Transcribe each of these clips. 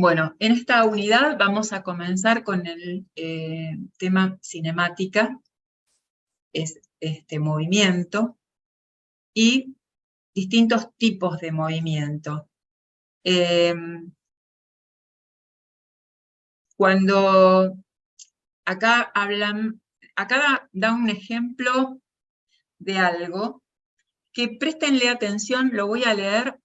Bueno, en esta unidad vamos a comenzar con el tema cinemática, es este movimiento y distintos tipos de movimiento. Cuando acá da un ejemplo de algo, que préstenle atención, lo voy a leer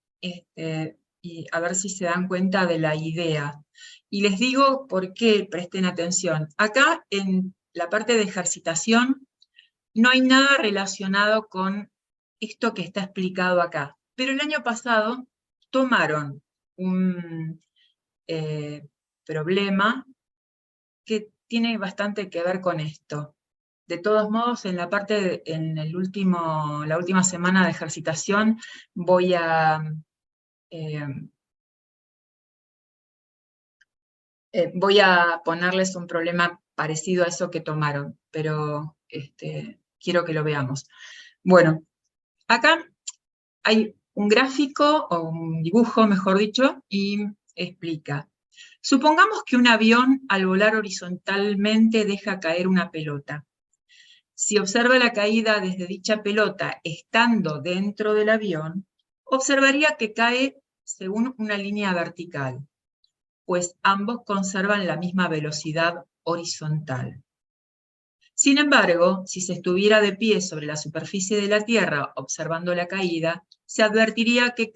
y a ver si se dan cuenta de la idea. Y les digo por qué presten atención. Acá en la parte de ejercitación no hay nada relacionado con esto que está explicado acá. Pero el año pasado tomaron un problema que tiene bastante que ver con esto. De todos modos, en la la última semana de ejercitación voy a ponerles un problema parecido a eso que tomaron, pero quiero que lo veamos. Bueno, acá hay un gráfico, o un dibujo, mejor dicho, y explica. Supongamos que un avión, al volar horizontalmente, deja caer una pelota. Si observa la caída desde dicha pelota estando dentro del avión, observaría que cae según una línea vertical, pues ambos conservan la misma velocidad horizontal. Sin embargo, si se estuviera de pie sobre la superficie de la Tierra observando la caída, se advertiría que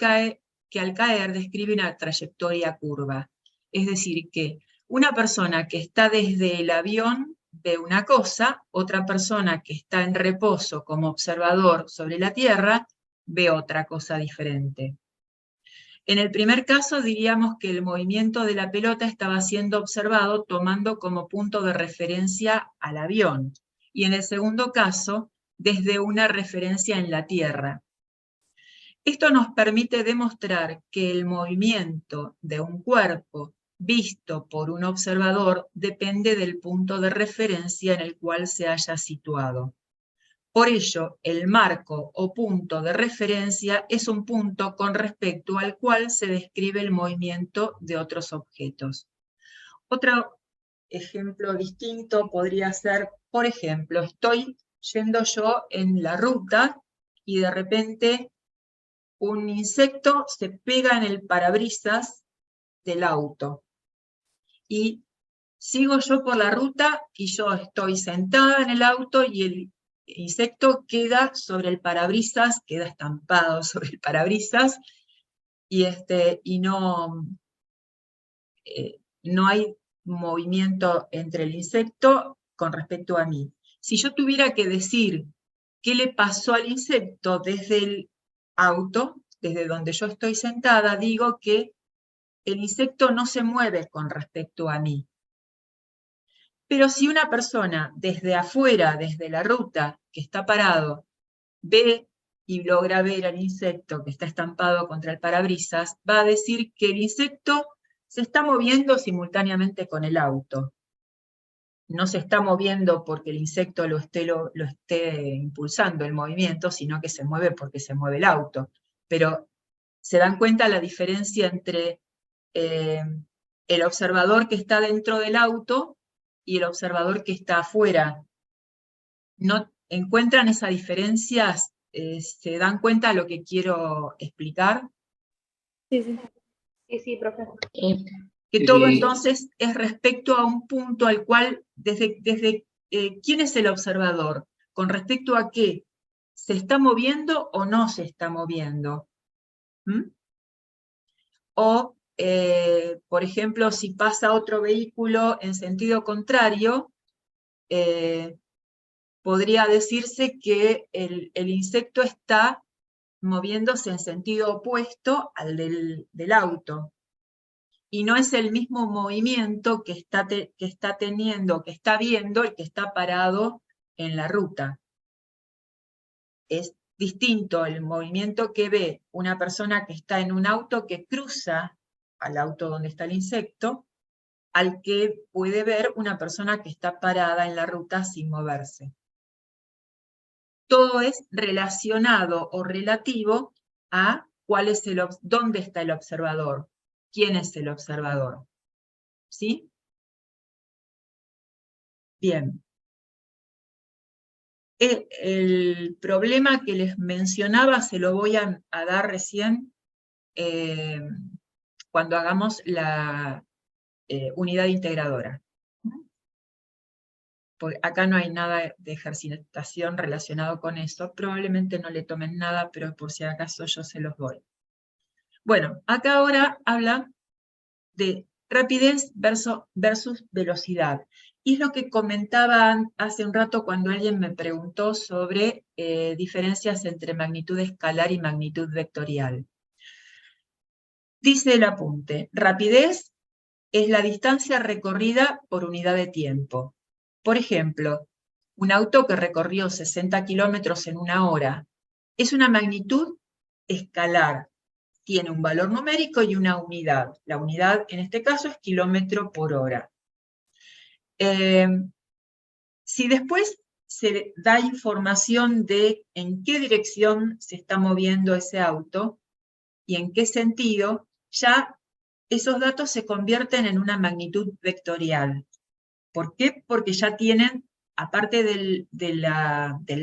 al caer describe una trayectoria curva. Es decir, que una persona que está desde el avión ve una cosa, otra persona que está en reposo como observador sobre la Tierra ve otra cosa diferente. En el primer caso diríamos que el movimiento de la pelota estaba siendo observado tomando como punto de referencia al avión, y en el segundo caso, desde una referencia en la Tierra. Esto nos permite demostrar que el movimiento de un cuerpo visto por un observador depende del punto de referencia en el cual se haya situado. Por ello, el marco o punto de referencia es un punto con respecto al cual se describe el movimiento de otros objetos. Otro ejemplo distinto podría ser, por ejemplo, estoy yendo yo en la ruta y de repente un insecto se pega en el parabrisas del auto. Y sigo yo por la ruta y yo estoy sentada en el auto y el insecto queda sobre el parabrisas, queda estampado sobre el parabrisas y no hay movimiento entre el insecto con respecto a mí. Si yo tuviera que decir qué le pasó al insecto desde el auto, desde donde yo estoy sentada, digo que el insecto no se mueve con respecto a mí. Pero si una persona desde afuera, desde la ruta que está parado, ve y logra ver al insecto que está estampado contra el parabrisas, va a decir que el insecto se está moviendo simultáneamente con el auto. No se está moviendo porque el insecto lo esté impulsando el movimiento, sino que se mueve porque se mueve el auto. Pero se dan cuenta la diferencia entre el observador que está dentro del auto y el observador que está afuera. ¿No encuentran esas diferencias? ¿Se dan cuenta de lo que quiero explicar? Sí, profe. Que todo entonces es respecto a un punto al cual, ¿quién es el observador? ¿Con respecto a qué? ¿Se está moviendo o no se está moviendo? ¿Mm? O, por ejemplo, si pasa otro vehículo en sentido contrario, podría decirse que el insecto está moviéndose en sentido opuesto al del auto. Y no es el mismo movimiento que está viendo el que está parado en la ruta. Es distinto el movimiento que ve una persona que está en un auto que cruza al auto donde está el insecto, al que puede ver una persona que está parada en la ruta sin moverse. Todo es relacionado o relativo a dónde está el observador. quién es el observador. ¿Sí? Bien. El problema que les mencionaba se lo voy a dar recién cuando hagamos la unidad integradora. Porque acá no hay nada de ejercitación relacionado con eso. Probablemente no le tomen nada, pero por si acaso yo se los doy. Bueno, acá ahora habla de rapidez versus velocidad. Y es lo que comentaba hace un rato cuando alguien me preguntó sobre diferencias entre magnitud escalar y magnitud vectorial. Dice el apunte, rapidez es la distancia recorrida por unidad de tiempo. Por ejemplo, un auto que recorrió 60 kilómetros en una hora es una magnitud escalar. Tiene un valor numérico y una unidad. La unidad, en este caso, es kilómetro por hora. Si después se da información de en qué dirección se está moviendo ese auto y en qué sentido, ya esos datos se convierten en una magnitud vectorial. ¿Por qué? Porque ya tienen, aparte del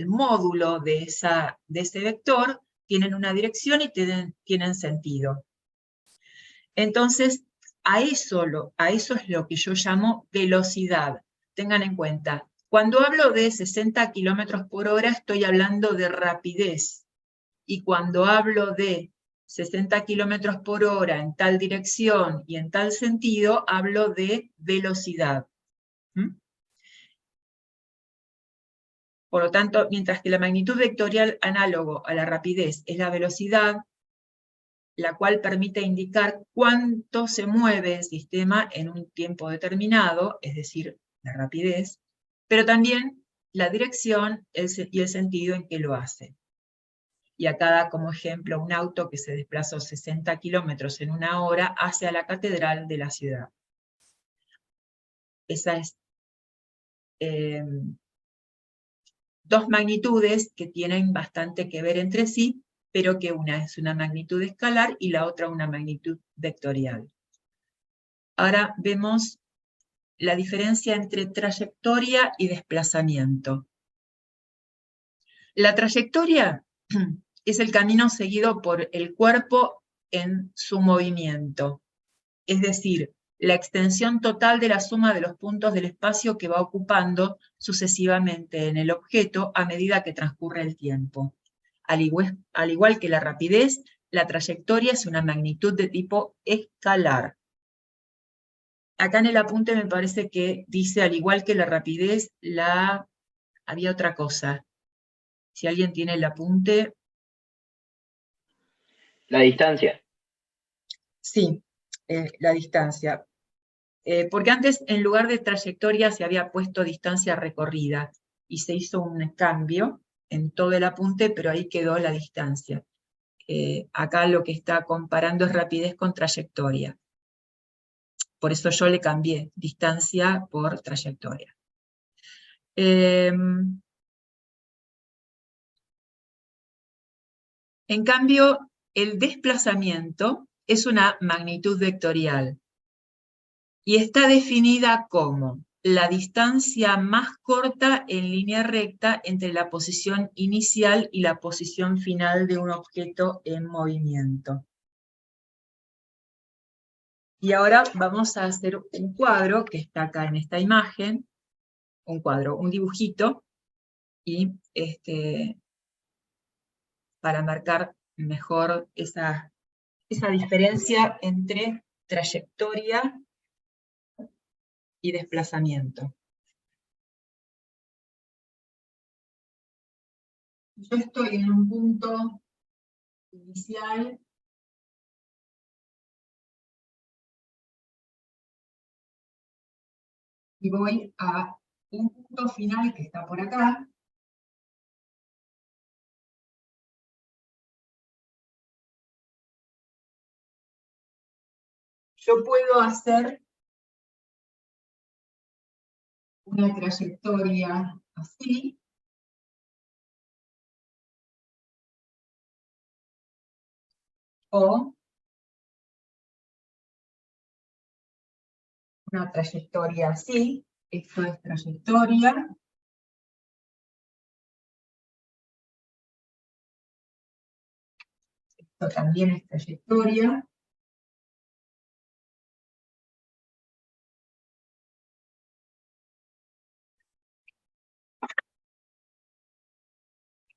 módulo de ese vector, tienen una dirección y tienen sentido. Entonces, a eso es lo que yo llamo velocidad. Tengan en cuenta, cuando hablo de 60 kilómetros por hora, estoy hablando de rapidez. Y cuando hablo de 60 kilómetros por hora en tal dirección y en tal sentido, hablo de velocidad. Por lo tanto, mientras que la magnitud vectorial análogo a la rapidez es la velocidad, la cual permite indicar cuánto se mueve el sistema en un tiempo determinado, es decir, la rapidez, pero también la dirección y el sentido en que lo hace. Y acá da como ejemplo un auto que se desplazó 60 kilómetros en una hora hacia la catedral de la ciudad. Esa es dos magnitudes que tienen bastante que ver entre sí, pero que una es una magnitud escalar y la otra una magnitud vectorial. Ahora vemos la diferencia entre trayectoria y desplazamiento. La trayectoria es el camino seguido por el cuerpo en su movimiento, es decir, la extensión total de la suma de los puntos del espacio que va ocupando sucesivamente en el objeto a medida que transcurre el tiempo. Al igual que la rapidez, la trayectoria es una magnitud de tipo escalar. Acá en el apunte me parece que dice, al igual que la rapidez, había otra cosa. Si alguien tiene el apunte. La distancia. Sí, la distancia. Porque antes, en lugar de trayectoria, se había puesto distancia recorrida y se hizo un cambio en todo el apunte, pero ahí quedó la distancia. Acá lo que está comparando es rapidez con trayectoria. Por eso yo le cambié distancia por trayectoria. En cambio, el desplazamiento es una magnitud vectorial y está definida como la distancia más corta en línea recta entre la posición inicial y la posición final de un objeto en movimiento. Y ahora vamos a hacer un cuadro que está acá en esta imagen, un cuadro, un dibujito, y para marcar mejor esa diferencia entre trayectoria y desplazamiento. Yo estoy en un punto inicial y voy a un punto final que está por acá. Yo puedo hacer una trayectoria así. O una trayectoria así, esto es trayectoria. Esto también es trayectoria.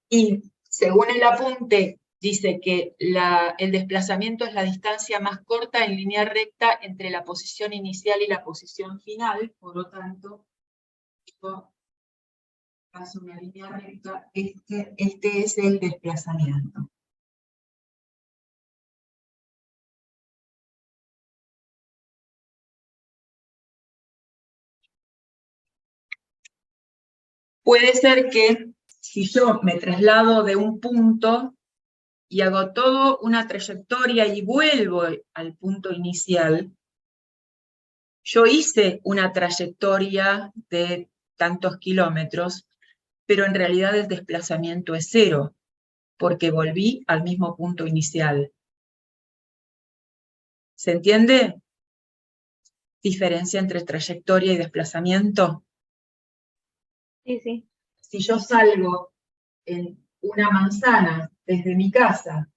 Y según el apunte, dice que el desplazamiento es la distancia más corta en línea recta entre la posición inicial y la posición final, por lo tanto, esto hace una línea recta, este es el desplazamiento. Puede ser que si yo me traslado de un punto y hago toda una trayectoria y vuelvo al punto inicial, yo hice una trayectoria de tantos kilómetros, pero en realidad el desplazamiento es 0, porque volví al mismo punto inicial. ¿Se entiende? Diferencia entre trayectoria y desplazamiento. Sí, sí. Si yo salgo en una manzana desde mi casa,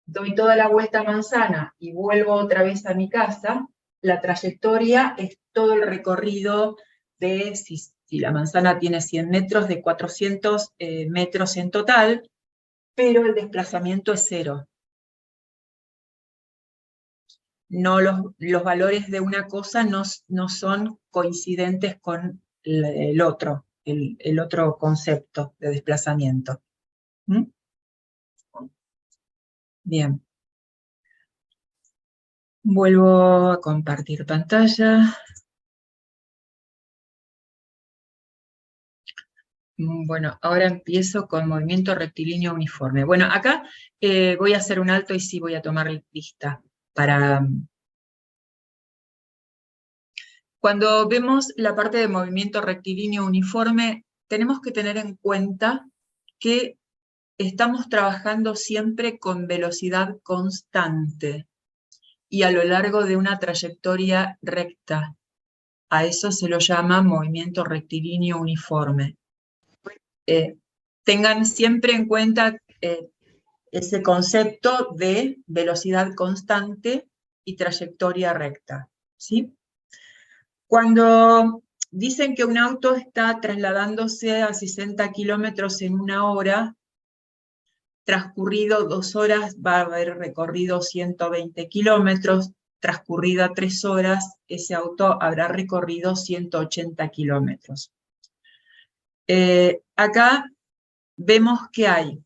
doy toda la vuelta a manzana y vuelvo otra vez a mi casa, la trayectoria es todo el recorrido de, si la manzana tiene 100 metros, de 400 metros en total, pero el desplazamiento es 0. No, los valores de una cosa no son coincidentes con el otro concepto de desplazamiento. ¿Mm? Bien. Vuelvo a compartir pantalla. Bueno, ahora empiezo con movimiento rectilíneo uniforme. Bueno, acá voy a hacer un alto y sí voy a tomar lista para... Cuando vemos la parte de movimiento rectilíneo uniforme, tenemos que tener en cuenta que estamos trabajando siempre con velocidad constante y a lo largo de una trayectoria recta. A eso se lo llama movimiento rectilíneo uniforme. Tengan siempre en cuenta ese concepto de velocidad constante y trayectoria recta, ¿sí? Cuando dicen que un auto está trasladándose a 60 kilómetros en una hora, transcurrido 2 horas va a haber recorrido 120 kilómetros, transcurrida 3 horas, ese auto habrá recorrido 180 kilómetros. Acá vemos que hay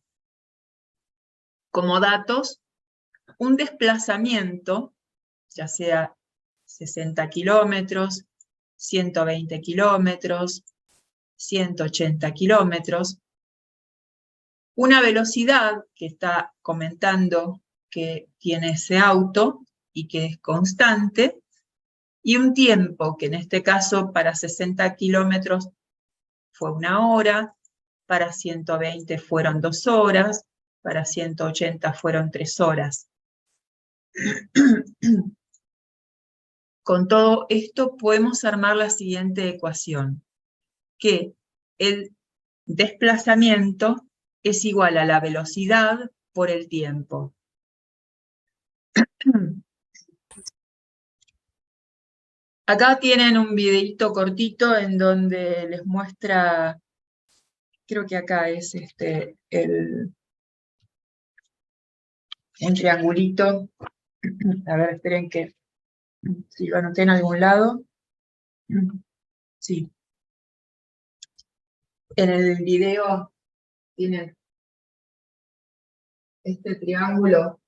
como datos un desplazamiento, ya sea 60 kilómetros, 120 kilómetros, 180 kilómetros, una velocidad que está comentando que tiene ese auto y que es constante, y un tiempo que en este caso para 60 kilómetros fue 1 hora, para 120 fueron 2 horas, para 180 fueron 3 horas. Con todo esto podemos armar la siguiente ecuación, que el desplazamiento es igual a la velocidad por el tiempo. Acá tienen un videito cortito en donde les muestra, creo que acá es un triangulito. A ver, esperen que si lo anoté en algún lado. Sí. En el video tienen este triángulo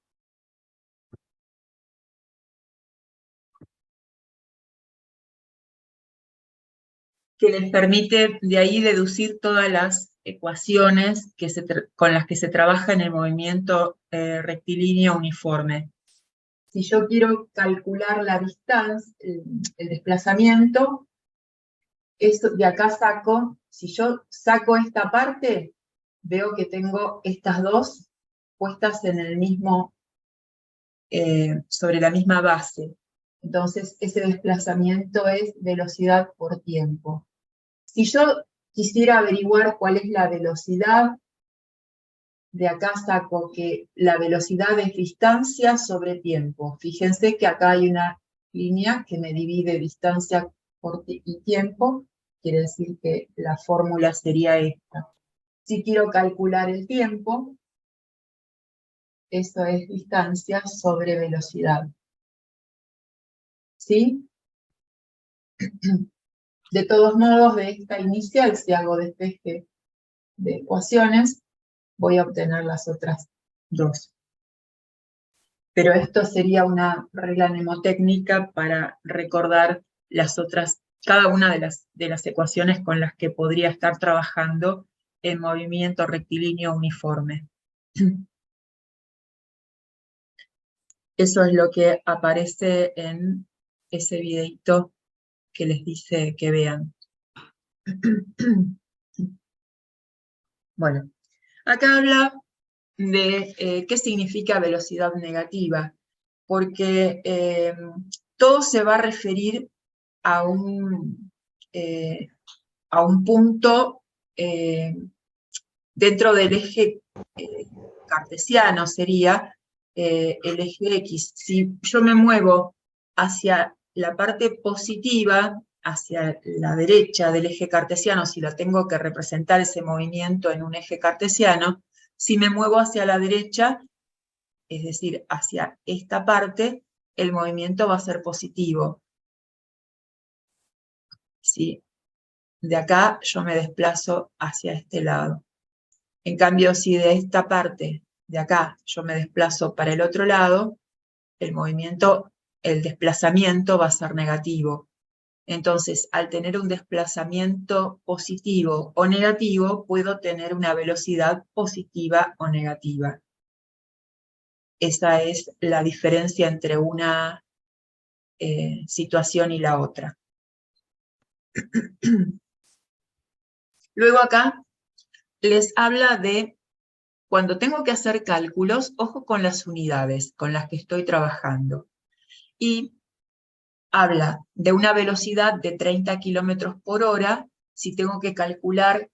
que les permite de ahí deducir todas las ecuaciones con las que se trabaja en el movimiento rectilíneo uniforme. Si yo quiero calcular la distancia, el desplazamiento, eso de acá saco, si yo saco esta parte, veo que tengo estas dos puestas en el mismo, sobre la misma base. Entonces, ese desplazamiento es velocidad por tiempo. Si yo quisiera averiguar cuál es la velocidad, de acá saco que la velocidad es distancia sobre tiempo. Fíjense que acá hay una línea que me divide distancia y tiempo, quiere decir que la fórmula sería esta. Si quiero calcular el tiempo, eso es distancia sobre velocidad. ¿Sí? De todos modos, de esta inicial, si hago despeje de ecuaciones, voy a obtener las otras dos. Pero esto sería una regla mnemotécnica para recordar las otras, cada una de las ecuaciones con las que podría estar trabajando en movimiento rectilíneo uniforme. Eso es lo que aparece en ese videito que les dice que vean. Bueno, acá habla de qué significa velocidad negativa, porque todo se va a referir a un punto dentro del eje cartesiano, sería el eje X. Si yo me muevo hacia la parte positiva, hacia la derecha del eje cartesiano, si lo tengo que representar ese movimiento en un eje cartesiano, si me muevo hacia la derecha, es decir, hacia esta parte, el movimiento va a ser positivo. ¿Sí? De acá yo me desplazo hacia este lado. En cambio, si de esta parte, de acá, yo me desplazo para el otro lado, el movimiento, el desplazamiento va a ser negativo. Entonces, al tener un desplazamiento positivo o negativo, puedo tener una velocidad positiva o negativa. Esa es la diferencia entre una situación y la otra. Luego acá les habla de cuando tengo que hacer cálculos, ojo con las unidades con las que estoy trabajando. Y habla de una velocidad de 30 kilómetros por hora, si tengo que calcular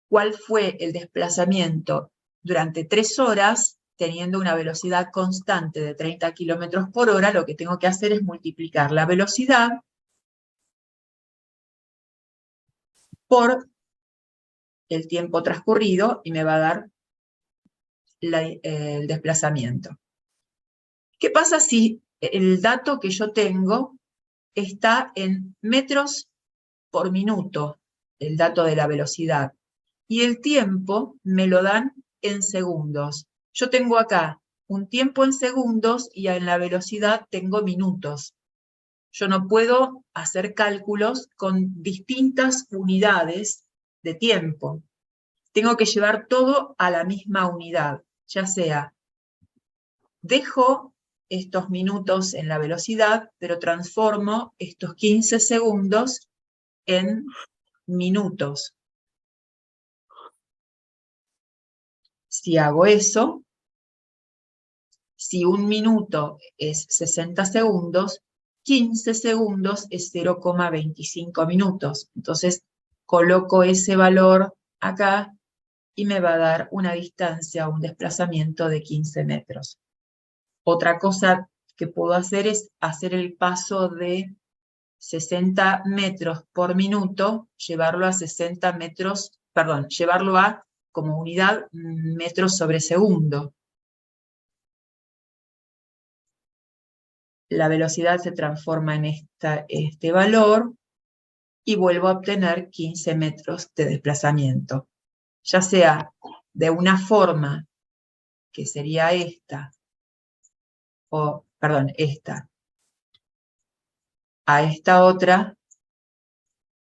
cuál fue el desplazamiento durante 3 horas, teniendo una velocidad constante de 30 kilómetros por hora, lo que tengo que hacer es multiplicar la velocidad por el tiempo transcurrido y me va a dar el desplazamiento. ¿Qué pasa si el dato que yo tengo está en metros por minuto, el dato de la velocidad, y el tiempo me lo dan en segundos? Yo tengo acá un tiempo en segundos y en la velocidad tengo minutos. Yo no puedo hacer cálculos con distintas unidades de tiempo. Tengo que llevar todo a la misma unidad, ya sea, dejo estos minutos en la velocidad, pero transformo estos 15 segundos en minutos. Si hago eso, si un minuto es 60 segundos, 15 segundos es 0,25 minutos. Entonces, coloco ese valor acá y me va a dar una distancia, un desplazamiento de 15 metros. Otra cosa que puedo hacer es hacer el paso de 60 metros por minuto, llevarlo a 60 metros, perdón, llevarlo a como unidad metros sobre segundo. La velocidad se transforma en este valor y vuelvo a obtener 15 metros de desplazamiento. Ya sea de una forma que sería esta, o, perdón, esta, a esta otra,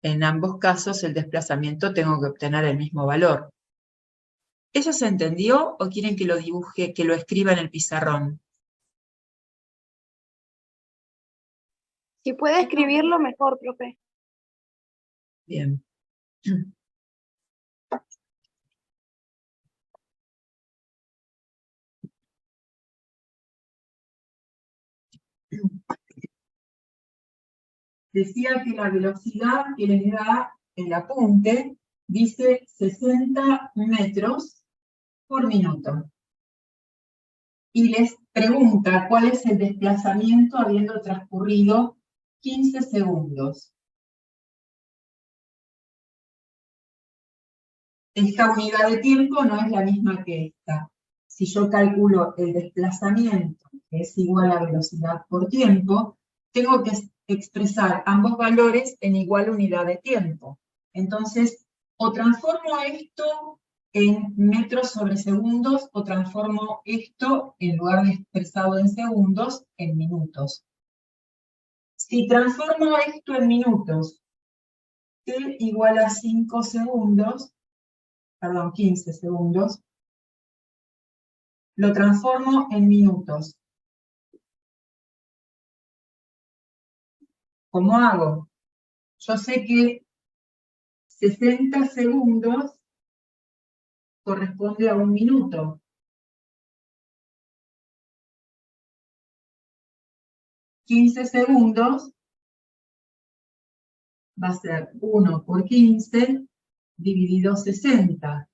en ambos casos el desplazamiento tengo que obtener el mismo valor. ¿Eso se entendió o quieren que lo dibuje, que lo escriba en el pizarrón? Si puede escribirlo, mejor, profe. Bien. decía que la velocidad que les da el apunte dice 60 metros por minuto. Y les pregunta cuál es el desplazamiento habiendo transcurrido 15 segundos. Esta unidad de tiempo no es la misma que esta. Si yo calculo el desplazamiento, que es igual a velocidad por tiempo, tengo que expresar ambos valores en igual unidad de tiempo. Entonces, o transformo esto en metros sobre segundos, o transformo esto, en lugar de expresado en segundos, en minutos. Si transformo esto en minutos, t igual a 5 segundos, perdón, 15 segundos, lo transformo en minutos. ¿Cómo hago? Yo sé que 60 segundos corresponde a un minuto. $15 segundos va a ser 1 por 15 dividido 60.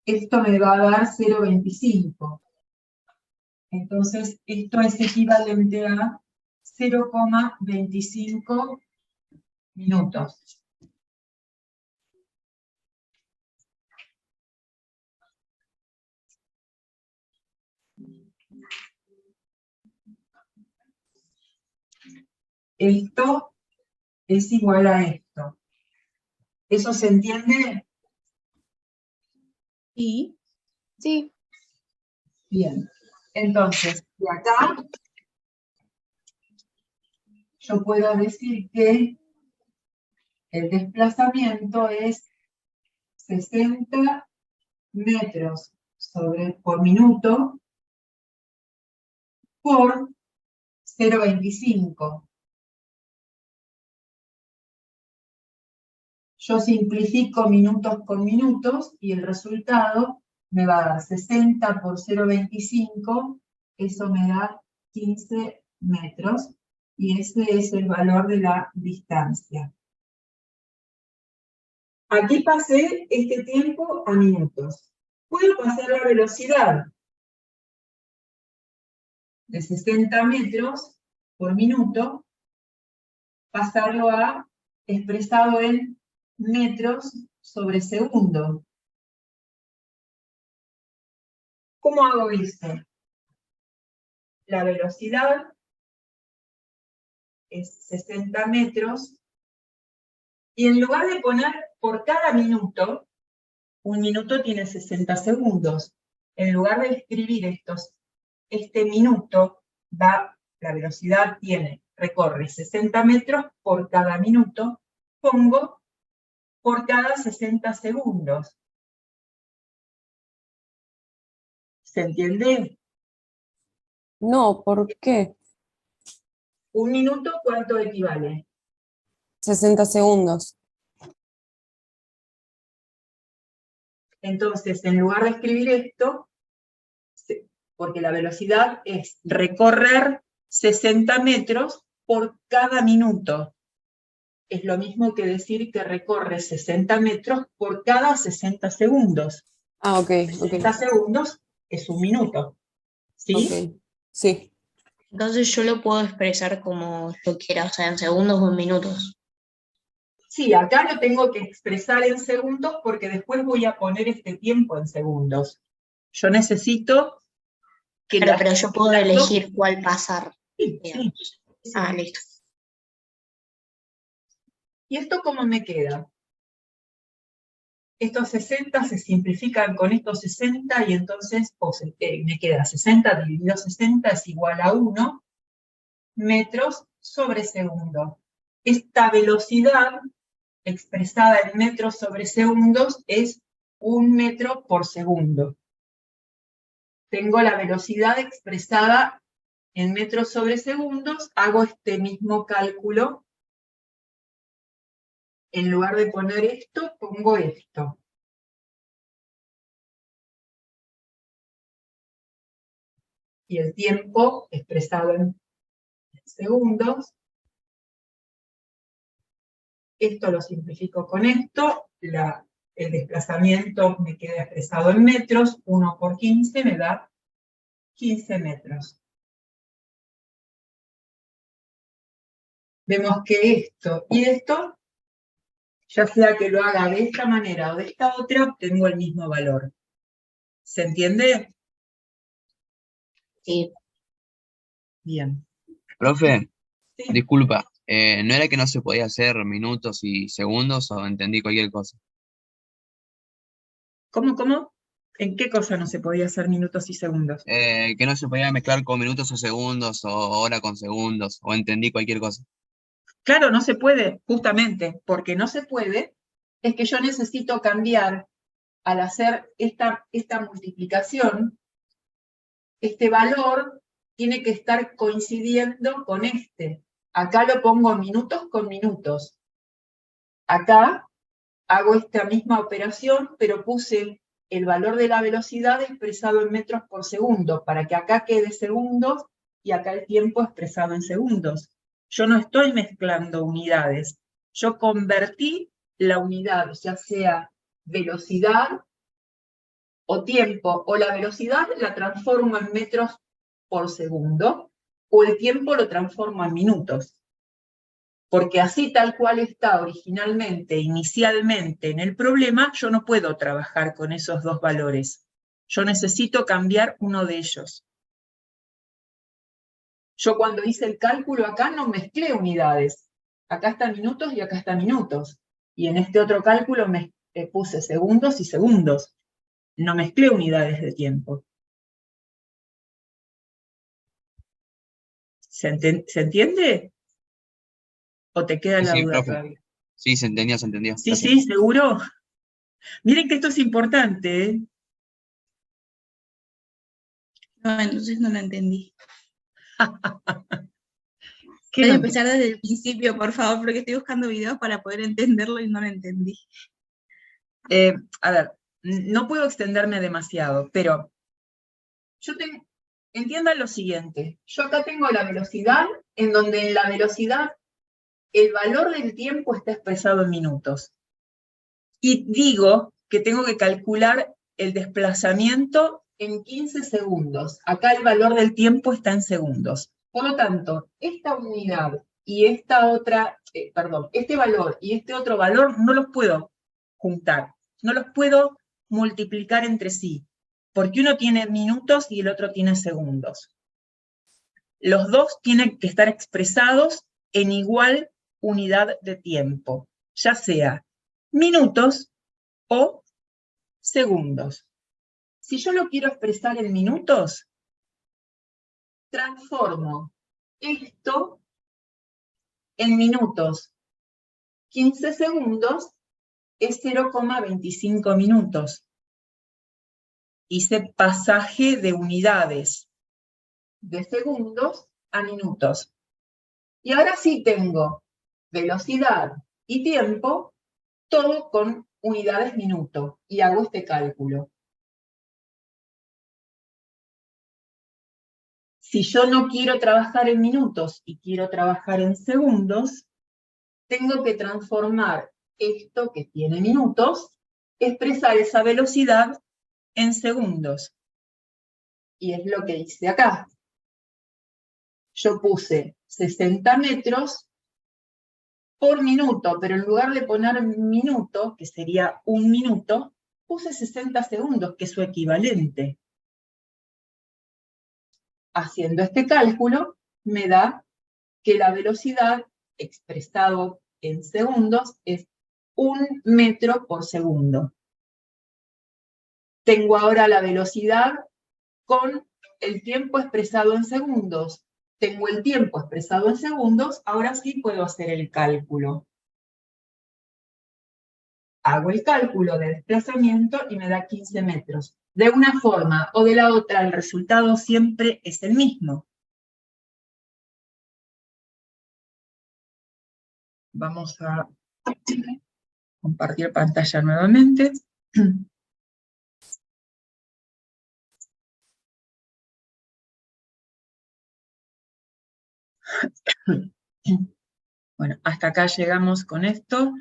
Esto me va a dar 0,25. Entonces, esto es equivalente a 0,25 minutos. Esto es igual a esto. ¿Eso se entiende? Sí. Sí. Bien. Entonces, de acá, yo puedo decir que el desplazamiento es 60 metros por minuto por 0,25. Yo simplifico minutos con minutos y el resultado me va a dar 60 por 0,25, eso me da 15 metros, y ese es el valor de la distancia. Aquí pasé este tiempo a minutos. Puedo pasar la velocidad de 60 metros por minuto, pasarlo a expresado en metros sobre segundo. ¿Cómo hago esto? La velocidad es 60 metros, y en lugar de poner por cada minuto, un minuto tiene 60 segundos. En lugar de escribir este minuto, la velocidad recorre 60 metros por cada minuto, pongo por cada 60 segundos. ¿Se entiende? No, ¿por qué? ¿Un minuto cuánto equivale? 60 segundos. Entonces, en lugar de escribir esto, porque la velocidad es recorrer 60 metros por cada minuto. Es lo mismo que decir que recorre 60 metros por cada 60 segundos. Ah, ok. 60 segundos es un minuto. ¿Sí? Ok, sí. Entonces yo lo puedo expresar como yo quiera, o sea, en segundos o en minutos. Sí, acá lo tengo que expresar en segundos porque después voy a poner este tiempo en segundos. Yo necesito que Claro, pero yo puedo elegir cuál pasar. Sí. Ah, listo. ¿Y esto cómo me queda? Estos 60 se simplifican con estos 60 y entonces me queda 60 dividido 60 es igual a 1 metros sobre segundo. Esta velocidad expresada en metros sobre segundos es 1 metro por segundo. Tengo la velocidad expresada en metros sobre segundos, hago este mismo cálculo. En lugar de poner esto, pongo esto. y el tiempo expresado en segundos. Esto lo simplifico con esto, el desplazamiento me queda expresado en metros, 1 por 15 me da 15 metros. Vemos que esto y esto, ya sea que lo haga de esta manera o de esta otra, obtengo el mismo valor. ¿Se entiende? Sí. Bien. Profe, Sí. disculpa, ¿no era que no se podía hacer minutos y segundos o entendí cualquier cosa? ¿Cómo? ¿En qué cosa no se podía hacer minutos y segundos? Que no se podía mezclar con minutos o segundos o hora con segundos o entendí cualquier cosa. Claro, no se puede, justamente, porque no se puede, es que yo necesito cambiar, al hacer esta multiplicación, este valor tiene que estar coincidiendo con este. Acá lo pongo minutos con minutos. Acá hago esta misma operación, pero puse el valor de la velocidad expresado en metros por segundo, para que acá quede segundos y acá el tiempo expresado en segundos. Yo no estoy mezclando unidades. Yo convertí la unidad, ya sea velocidad o tiempo, o la velocidad la transformo en metros por segundo, o el tiempo lo transformo en minutos. Porque así tal cual está originalmente, inicialmente en el problema, yo no puedo trabajar con esos dos valores. Yo necesito cambiar uno de ellos. Yo cuando hice el cálculo acá no mezclé unidades. Acá está minutos y acá está minutos. Y en este otro cálculo me puse segundos y segundos. No mezclé unidades de tiempo. ¿Se entiende? ¿O te queda Sí, la sí, duda profe. todavía? Sí, se entendió, se entendió. Sí, Gracias. sí, seguro. Miren que esto es importante, ¿eh? No, entonces no lo entendí. ¿Qué Voy no a entiendes? empezar desde el principio, por favor, porque estoy buscando videos para poder entenderlo y no lo entendí. A ver, no puedo extenderme demasiado, pero entiendan lo siguiente. Yo acá tengo la velocidad, en donde en la velocidad el valor del tiempo está expresado en minutos. Y digo que tengo que calcular el desplazamiento en 15 segundos. Acá el valor del tiempo está en segundos. Por lo tanto, esta unidad y esta otra, este valor y este otro valor no los puedo juntar, no los puedo multiplicar entre sí, porque uno tiene minutos y el otro tiene segundos. Los dos tienen que estar expresados en igual unidad de tiempo, ya sea minutos o segundos. Si yo lo quiero expresar en minutos, transformo esto en minutos. 15 segundos es 0,25 minutos. Hice pasaje de unidades de segundos a minutos. Y ahora sí tengo velocidad y tiempo, todo con unidades minuto, y hago este cálculo. Si yo no quiero trabajar en minutos y quiero trabajar en segundos, tengo que transformar esto que tiene minutos, expresar esa velocidad en segundos. Y es lo que hice acá. Yo puse 60 metros por minuto, pero en lugar de poner minuto, que sería un minuto, puse 60 segundos, que es su equivalente. Haciendo este cálculo, me da que la velocidad expresado en segundos es 1 metro por segundo. Tengo ahora la velocidad con el tiempo expresado en segundos. Tengo el tiempo expresado en segundos, ahora sí puedo hacer el cálculo. Hago el cálculo de desplazamiento y me da 15 metros. De una forma o de la otra, el resultado siempre es el mismo. Vamos a compartir pantalla nuevamente. Bueno, hasta acá llegamos con esto.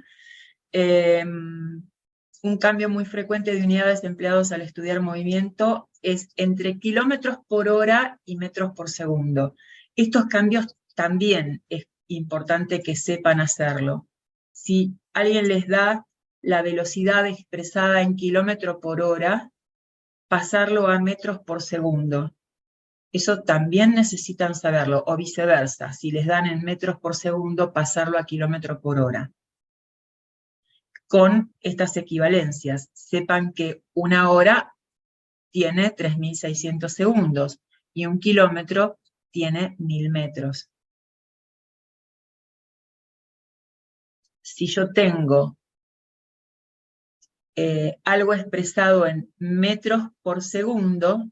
Un cambio muy frecuente de unidades empleados al estudiar movimiento es entre kilómetros por hora y metros por segundo. Estos cambios también es importante que sepan hacerlo. Si alguien les da la velocidad expresada en kilómetro por hora, pasarlo a metros por segundo. Eso también necesitan saberlo, o viceversa. Si les dan en metros por segundo, pasarlo a kilómetro por hora. Con estas equivalencias, sepan que una hora tiene 3.600 segundos y un kilómetro tiene 1.000 metros. Si yo tengo algo expresado en metros por segundo,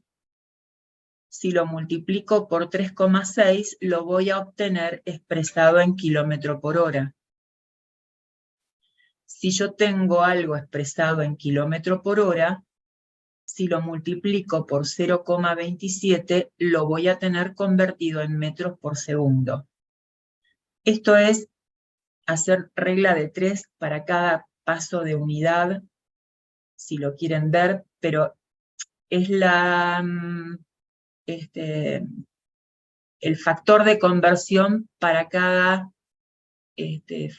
si lo multiplico por 3,6, lo voy a obtener expresado en kilómetro por hora. Si yo tengo algo expresado en kilómetro por hora, si lo multiplico por 0,27, lo voy a tener convertido en metros por segundo. Esto es hacer regla de 3 para cada paso de unidad, si lo quieren ver, pero es el factor de conversión para cada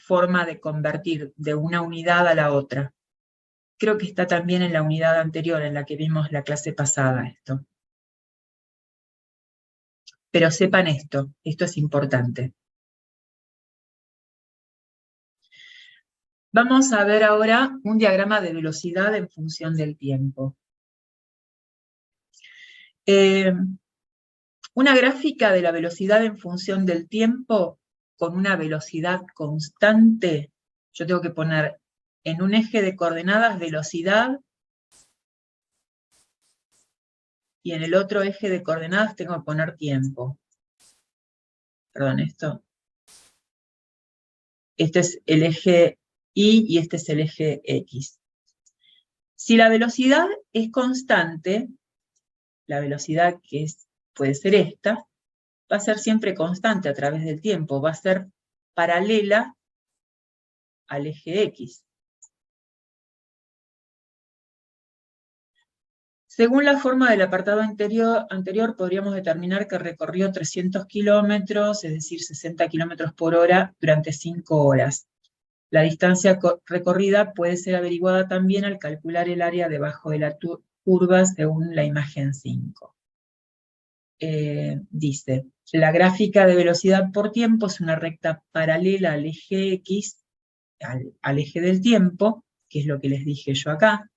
forma de convertir de una unidad a la otra. Creo que está también en la unidad anterior, en la que vimos la clase pasada esto. Pero sepan esto es importante. Vamos a ver ahora un diagrama de velocidad en función del tiempo. Una gráfica de la velocidad en función del tiempo con una velocidad constante, yo tengo que poner en un eje de coordenadas velocidad y en el otro eje de coordenadas tengo que poner tiempo. Perdón, esto. Este es el eje Y y este es el eje X. Si la velocidad es constante, la velocidad que puede ser esta, va a ser siempre constante a través del tiempo, va a ser paralela al eje X. Según la forma del apartado anterior, podríamos determinar que recorrió 300 kilómetros, es decir, 60 kilómetros por hora, durante 5 horas. La distancia recorrida puede ser averiguada también al calcular el área debajo de la curva según la imagen 5. Dice, la gráfica de velocidad por tiempo es una recta paralela al eje X, al eje del tiempo, que es lo que les dije yo acá.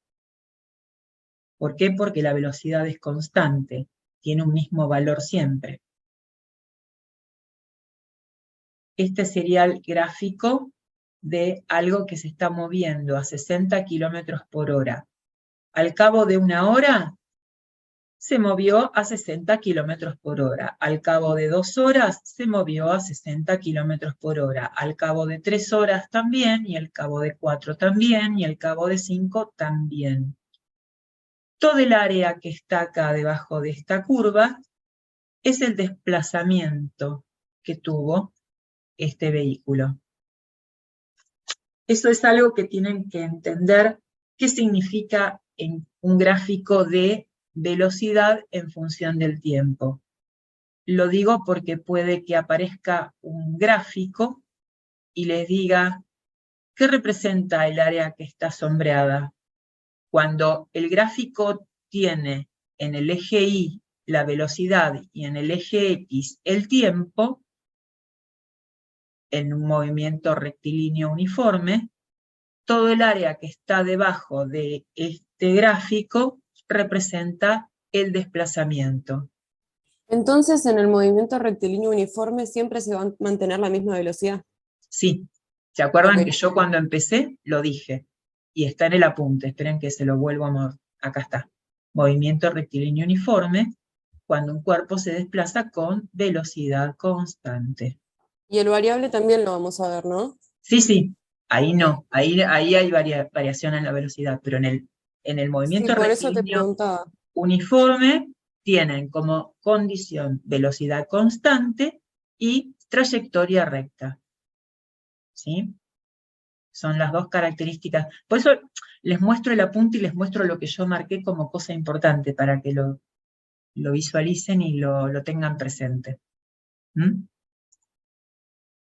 ¿Por qué? Porque la velocidad es constante, tiene un mismo valor siempre. Este sería el gráfico de algo que se está moviendo a 60 kilómetros por hora. Al cabo de una hora, se movió a 60 kilómetros por hora. Al cabo de 2 horas, se movió a 60 kilómetros por hora. Al cabo de 3 horas también, y al cabo de 4 también, y al cabo de 5 también. Todo el área que está acá debajo de esta curva es el desplazamiento que tuvo este vehículo. Eso es algo que tienen que entender qué significa en un gráfico de velocidad en función del tiempo. Lo digo porque puede que aparezca un gráfico y les diga, ¿qué representa el área que está sombreada? Cuando el gráfico tiene en el eje Y la velocidad y en el eje X el tiempo, en un movimiento rectilíneo uniforme, todo el área que está debajo de este gráfico representa el desplazamiento. Entonces, en el movimiento rectilíneo uniforme siempre se va a mantener la misma velocidad. Sí, ¿se acuerdan Ok. que yo cuando empecé lo dije? Y está en el apunte, esperen que se lo vuelvo a mover. Acá está. Movimiento rectilíneo uniforme, cuando un cuerpo se desplaza con velocidad constante. Y el variable también lo vamos a ver, ¿no? Sí, sí, ahí no, ahí hay variación en la velocidad, pero en el Sí, movimiento por eso te rectilíneo preguntaba. uniforme tienen como condición velocidad constante y trayectoria recta. ¿Sí? Son las dos características. Por eso les muestro el apunte y les muestro lo que yo marqué como cosa importante para que lo visualicen y lo tengan presente. ¿Mm?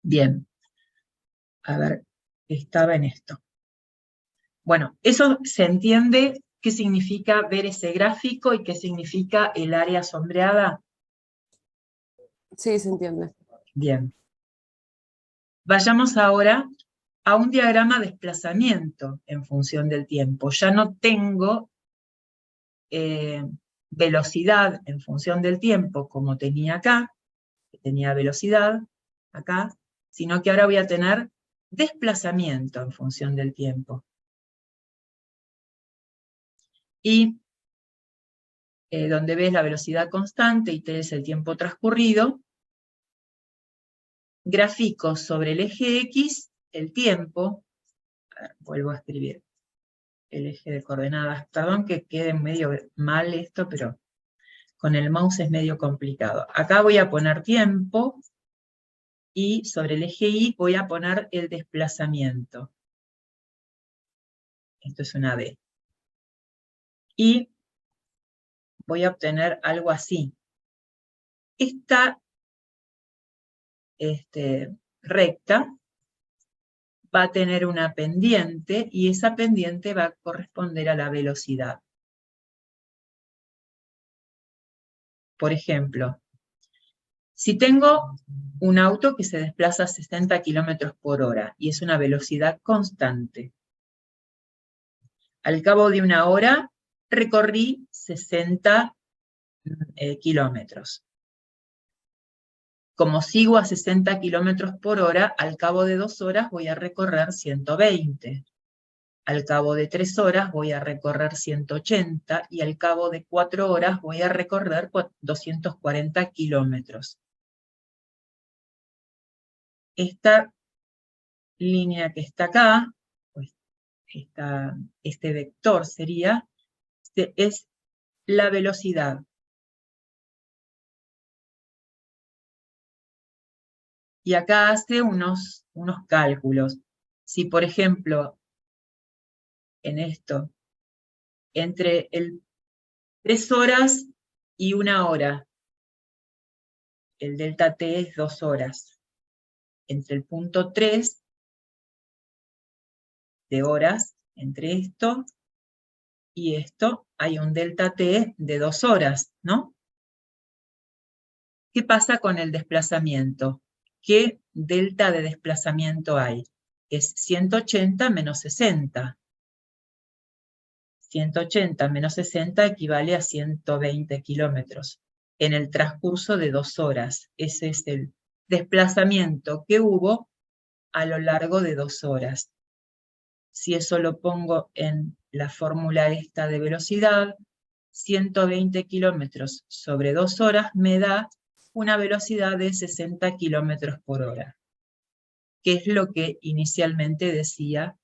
Bien. A ver, estaba en esto. Bueno, eso se entiende qué significa ver ese gráfico y qué significa el área sombreada. Sí, se entiende. Bien. Vayamos ahora a un diagrama de desplazamiento en función del tiempo. Ya no tengo velocidad en función del tiempo como tenía acá, que tenía velocidad acá, sino que ahora voy a tener desplazamiento en función del tiempo. Y donde ves la velocidad constante y T es el tiempo transcurrido, grafico sobre el eje X el tiempo. A ver, vuelvo a escribir el eje de coordenadas. Perdón que quede medio mal esto, pero con el mouse es medio complicado. Acá voy a poner tiempo y sobre el eje Y voy a poner el desplazamiento. Esto es una D. Y voy a obtener algo así. Esta recta va a tener una pendiente y esa pendiente va a corresponder a la velocidad. Por ejemplo, si tengo un auto que se desplaza a 60 kilómetros por hora y es una velocidad constante, al cabo de una hora recorrí 60 kilómetros. Como sigo a 60 kilómetros por hora, al cabo de 2 horas voy a recorrer 120. Al cabo de 3 horas voy a recorrer 180 y al cabo de 4 horas voy a recorrer 240 kilómetros. Esta línea que está acá, pues este vector sería, es la velocidad. Y acá hace unos cálculos. Si, por ejemplo, en esto, entre 3 horas y 1 hora, el delta T es 2 horas. Entre el punto 3 de horas, entre esto y esto, hay un delta T de 2 horas, ¿no? ¿Qué pasa con el desplazamiento? ¿Qué delta de desplazamiento hay? Es 180 menos 60. 180 menos 60 equivale a 120 kilómetros en el transcurso de 2 horas. Ese es el desplazamiento que hubo a lo largo de 2 horas. Si eso lo pongo en la fórmula esta de velocidad, 120 kilómetros sobre 2 horas me da una velocidad de 60 kilómetros por hora, que es lo que inicialmente decía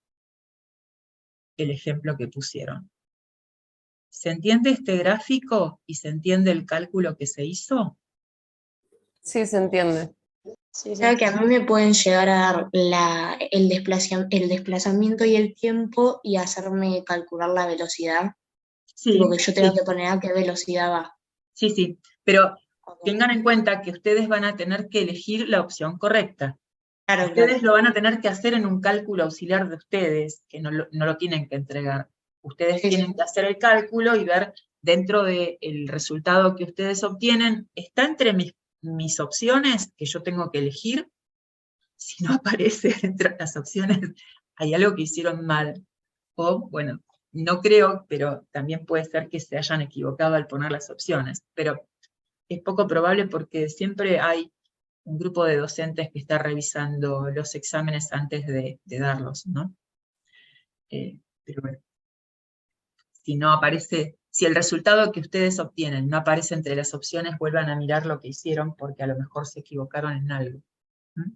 el ejemplo que pusieron. ¿Se entiende este gráfico y se entiende el cálculo que se hizo? Sí, se entiende. Sí, O sea que a mí me pueden llegar a dar el desplazamiento y el tiempo y hacerme calcular la velocidad. Sí, Porque yo tengo sí, que poner a qué velocidad va. sí, pero Ok. tengan en cuenta que ustedes van a tener que elegir la opción correcta. Claro, Ustedes claro. lo van a tener que hacer en un cálculo auxiliar de ustedes, que no lo tienen que entregar. Ustedes Sí, tienen sí. que hacer el cálculo y ver dentro del resultado que ustedes obtienen, ¿está entre mis opciones que yo tengo que elegir? Si no aparece dentro de las opciones, hay algo que hicieron mal. O, bueno, no creo, pero también puede ser que se hayan equivocado al poner las opciones. Pero es poco probable porque siempre hay un grupo de docentes que está revisando los exámenes antes de darlos, ¿no? Pero bueno, si no aparece, si el resultado que ustedes obtienen no aparece entre las opciones, vuelvan a mirar lo que hicieron porque a lo mejor se equivocaron en algo. ¿Mm?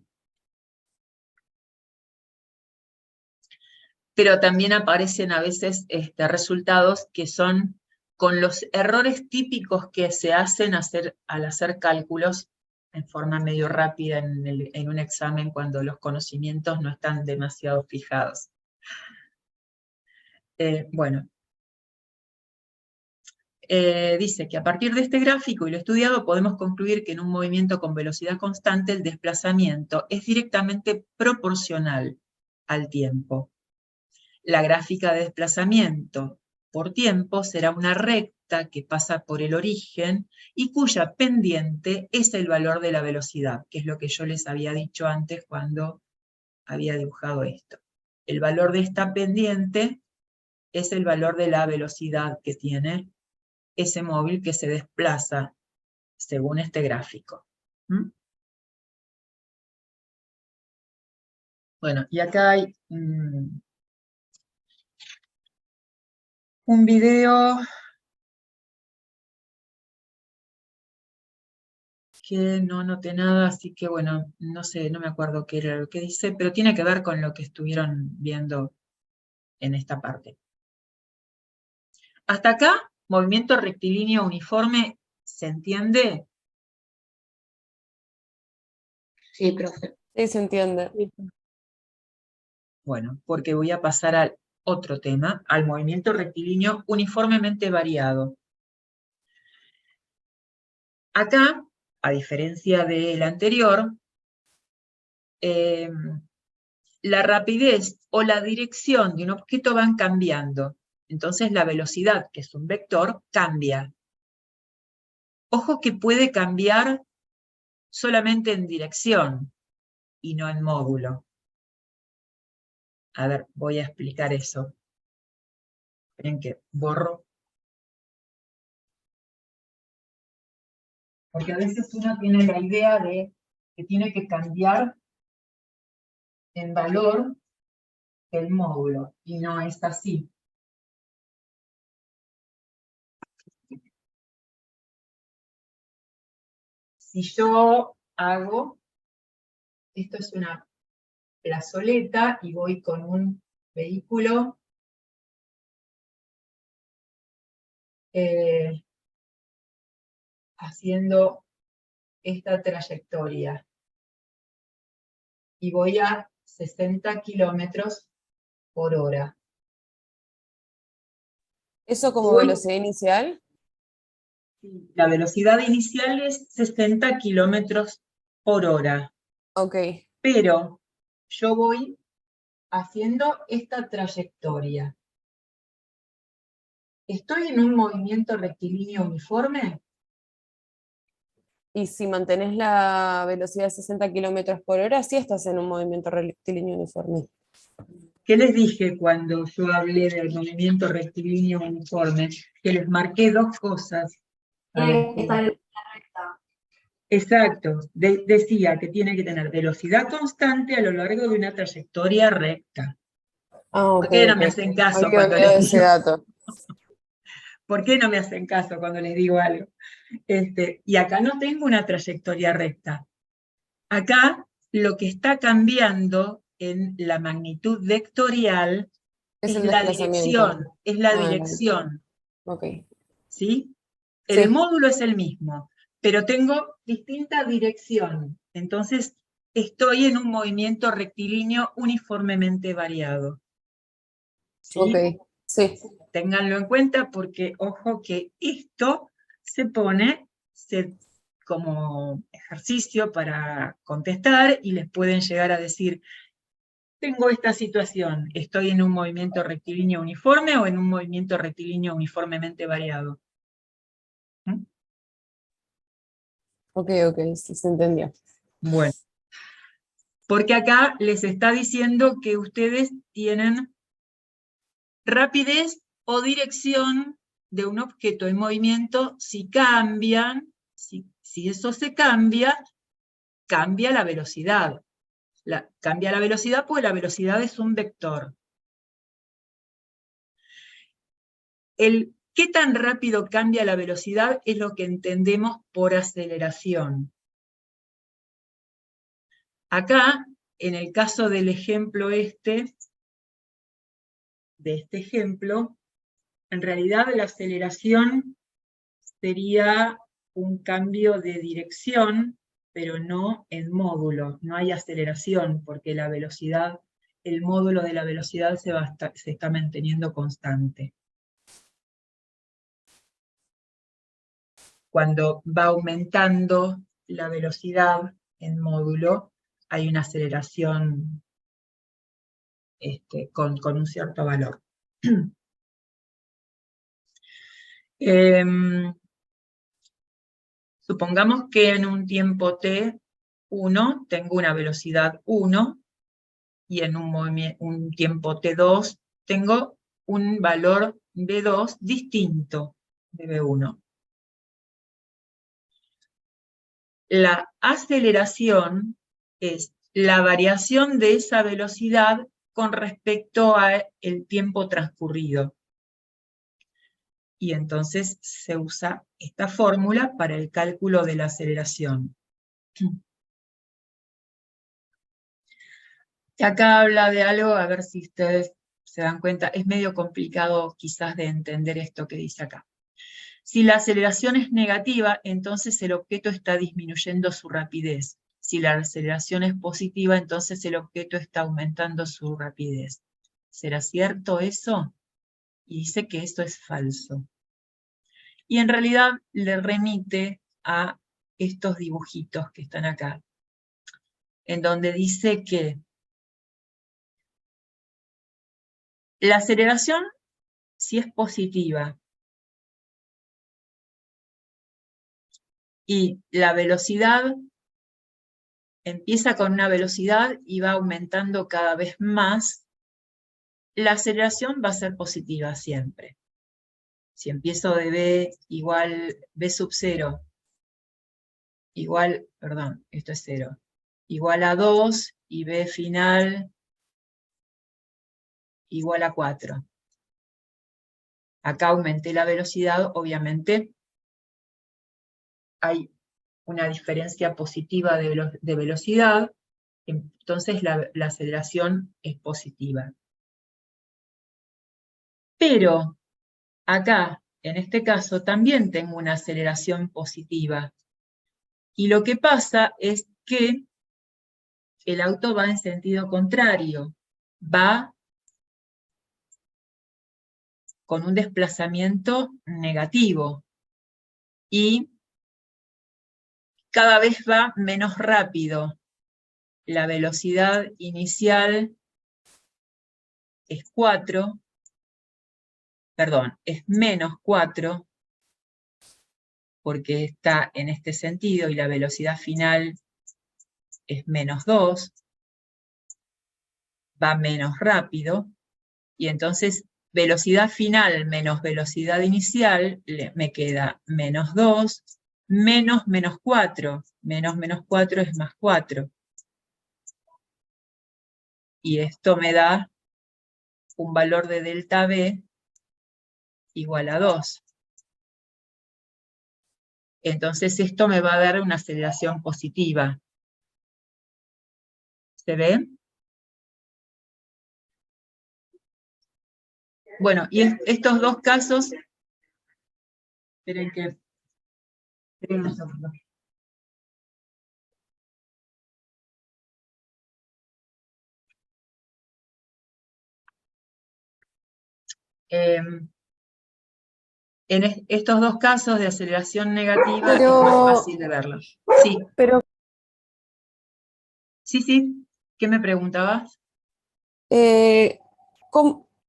Pero también aparecen a veces resultados que son con los errores típicos que se hacen al hacer cálculos en forma medio rápida en un examen cuando los conocimientos no están demasiado fijados. Bueno. Dice que a partir de este gráfico y lo estudiado podemos concluir que en un movimiento con velocidad constante el desplazamiento es directamente proporcional al tiempo. La gráfica de desplazamiento por tiempo será una recta que pasa por el origen y cuya pendiente es el valor de la velocidad, que es lo que yo les había dicho antes cuando había dibujado esto. El valor de esta pendiente es el valor de la velocidad que tiene ese móvil que se desplaza según este gráfico. ¿Mm? Bueno, y acá hay un video que no noté nada, así que bueno, no sé, no me acuerdo qué era lo que dice, pero tiene que ver con lo que estuvieron viendo en esta parte. Hasta acá, movimiento rectilíneo uniforme, ¿se entiende? Sí, profe. Sí, se entiende. Bueno, porque voy a pasar al otro tema, al movimiento rectilíneo uniformemente variado. Acá, a diferencia del anterior, la rapidez o la dirección de un objeto van cambiando. Entonces la velocidad, que es un vector, cambia. Ojo que puede cambiar solamente en dirección y no en módulo. A ver, voy a explicar eso. Esperen que borro. Porque a veces uno tiene la idea de que tiene que cambiar en valor el módulo, y no es así. Si yo hago, esto es una plazoleta y voy con un vehículo haciendo esta trayectoria y voy a 60 kilómetros por hora. ¿Eso como Voy- velocidad inicial? La velocidad inicial es 60 kilómetros por hora, Ok. pero yo voy haciendo esta trayectoria. ¿Estoy en un movimiento rectilíneo uniforme? Y si mantenés la velocidad de 60 kilómetros por hora, sí estás en un movimiento rectilíneo uniforme. ¿Qué les dije cuando yo hablé del movimiento rectilíneo uniforme? Que les marqué dos cosas. Exacto, decía que tiene que tener velocidad constante a lo largo de una trayectoria recta. Ah, ok, ¿Por qué no ok. me hacen caso Había cuando olvidado les ese digo? dato. ¿Por qué no me hacen caso cuando les digo algo? Y acá no tengo una trayectoria recta. Acá lo que está cambiando en la magnitud vectorial Es es el la desplazamiento. dirección, es la Ah, dirección, ok. ¿sí? El Sí. módulo es el mismo, pero tengo distinta dirección. Entonces, estoy en un movimiento rectilíneo uniformemente variado. ¿Sí? Ok, sí. Ténganlo en cuenta porque, ojo, que esto se pone como ejercicio para contestar y les pueden llegar a decir, tengo esta situación, ¿estoy en un movimiento rectilíneo uniforme o en un movimiento rectilíneo uniformemente variado? ¿Mm? Ok, ok, sí, se entendió. Bueno, porque acá les está diciendo que ustedes tienen rapidez o dirección de un objeto en movimiento. Si cambian, si eso se cambia, cambia la velocidad. Cambia la velocidad porque la velocidad es un vector. ¿Qué tan rápido cambia la velocidad? Es lo que entendemos por aceleración. Acá, en el caso del ejemplo de este ejemplo, en realidad la aceleración sería un cambio de dirección, pero no en módulo, no hay aceleración, porque la velocidad, el módulo de la velocidad se está manteniendo constante. Cuando va aumentando la velocidad en módulo, hay una aceleración con un cierto valor. Supongamos que en un tiempo t1 tengo una velocidad 1 y en un tiempo t2 tengo un valor v2 distinto de v1. La aceleración es la variación de esa velocidad con respecto al tiempo transcurrido. Y entonces se usa esta fórmula para el cálculo de la aceleración. Acá habla de algo, a ver si ustedes se dan cuenta, es medio complicado quizás de entender esto que dice acá. Si la aceleración es negativa, entonces el objeto está disminuyendo su rapidez. Si la aceleración es positiva, entonces el objeto está aumentando su rapidez. ¿Será cierto eso? Y dice que esto es falso. Y en realidad le remite a estos dibujitos que están acá, en donde dice que la aceleración, si es positiva, y la velocidad empieza con una velocidad y va aumentando cada vez más, la aceleración va a ser positiva siempre. Si empiezo de b igual b sub 0, igual, perdón, esto es 0, igual a 2 y b final igual a 4. Acá aumenté la velocidad, obviamente hay una diferencia positiva de velocidad, entonces la aceleración es positiva. Pero acá, en este caso, también tengo una aceleración positiva. Y lo que pasa es que el auto va en sentido contrario, va con un desplazamiento negativo y cada vez va menos rápido. La velocidad inicial es 4, perdón, es menos 4, porque está en este sentido, y la velocidad final es menos 2, va menos rápido, y entonces velocidad final menos velocidad inicial, me queda menos 2, menos 4, menos 4 es más 4. Y esto me da un valor de delta V igual a 2. Entonces esto me va a dar una aceleración positiva. ¿Se ve? Bueno, y estos dos casos, esperen un segundo. En estos dos casos de aceleración negativa es más fácil de verlo. Sí. Pero Sí. ¿Qué me preguntabas?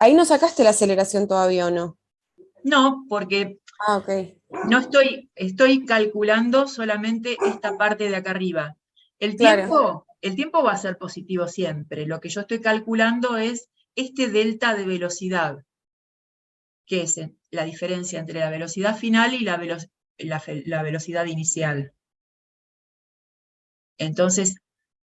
ahí no sacaste la aceleración todavía, ¿o no? No, porque Ah, ok. no estoy calculando solamente esta parte de acá arriba. El Claro. tiempo va a ser positivo siempre. Lo que yo estoy calculando es este delta de velocidad, que es la diferencia entre la velocidad final y la velocidad inicial. Entonces,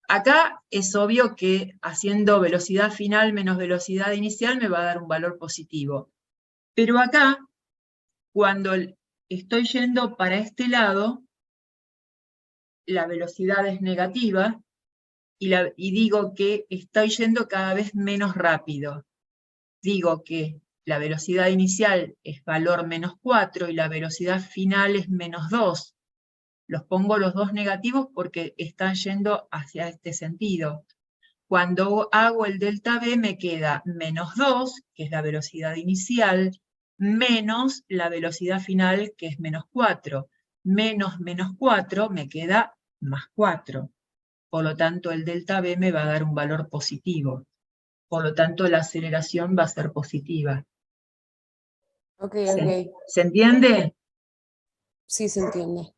acá es obvio que haciendo velocidad final menos velocidad inicial me va a dar un valor positivo. Pero acá, cuando estoy yendo para este lado, la velocidad es negativa y digo que estoy yendo cada vez menos rápido. Digo que la velocidad inicial es valor menos 4 y la velocidad final es menos 2. Los pongo los dos negativos porque están yendo hacia este sentido. Cuando hago el delta B me queda menos 2, que es la velocidad inicial, menos la velocidad final, que es menos 4. Menos 4 me queda más 4. Por lo tanto, el delta B me va a dar un valor positivo. Por lo tanto, la aceleración va a ser positiva. Ok, ¿Se, ok. ¿se entiende? Sí, se entiende.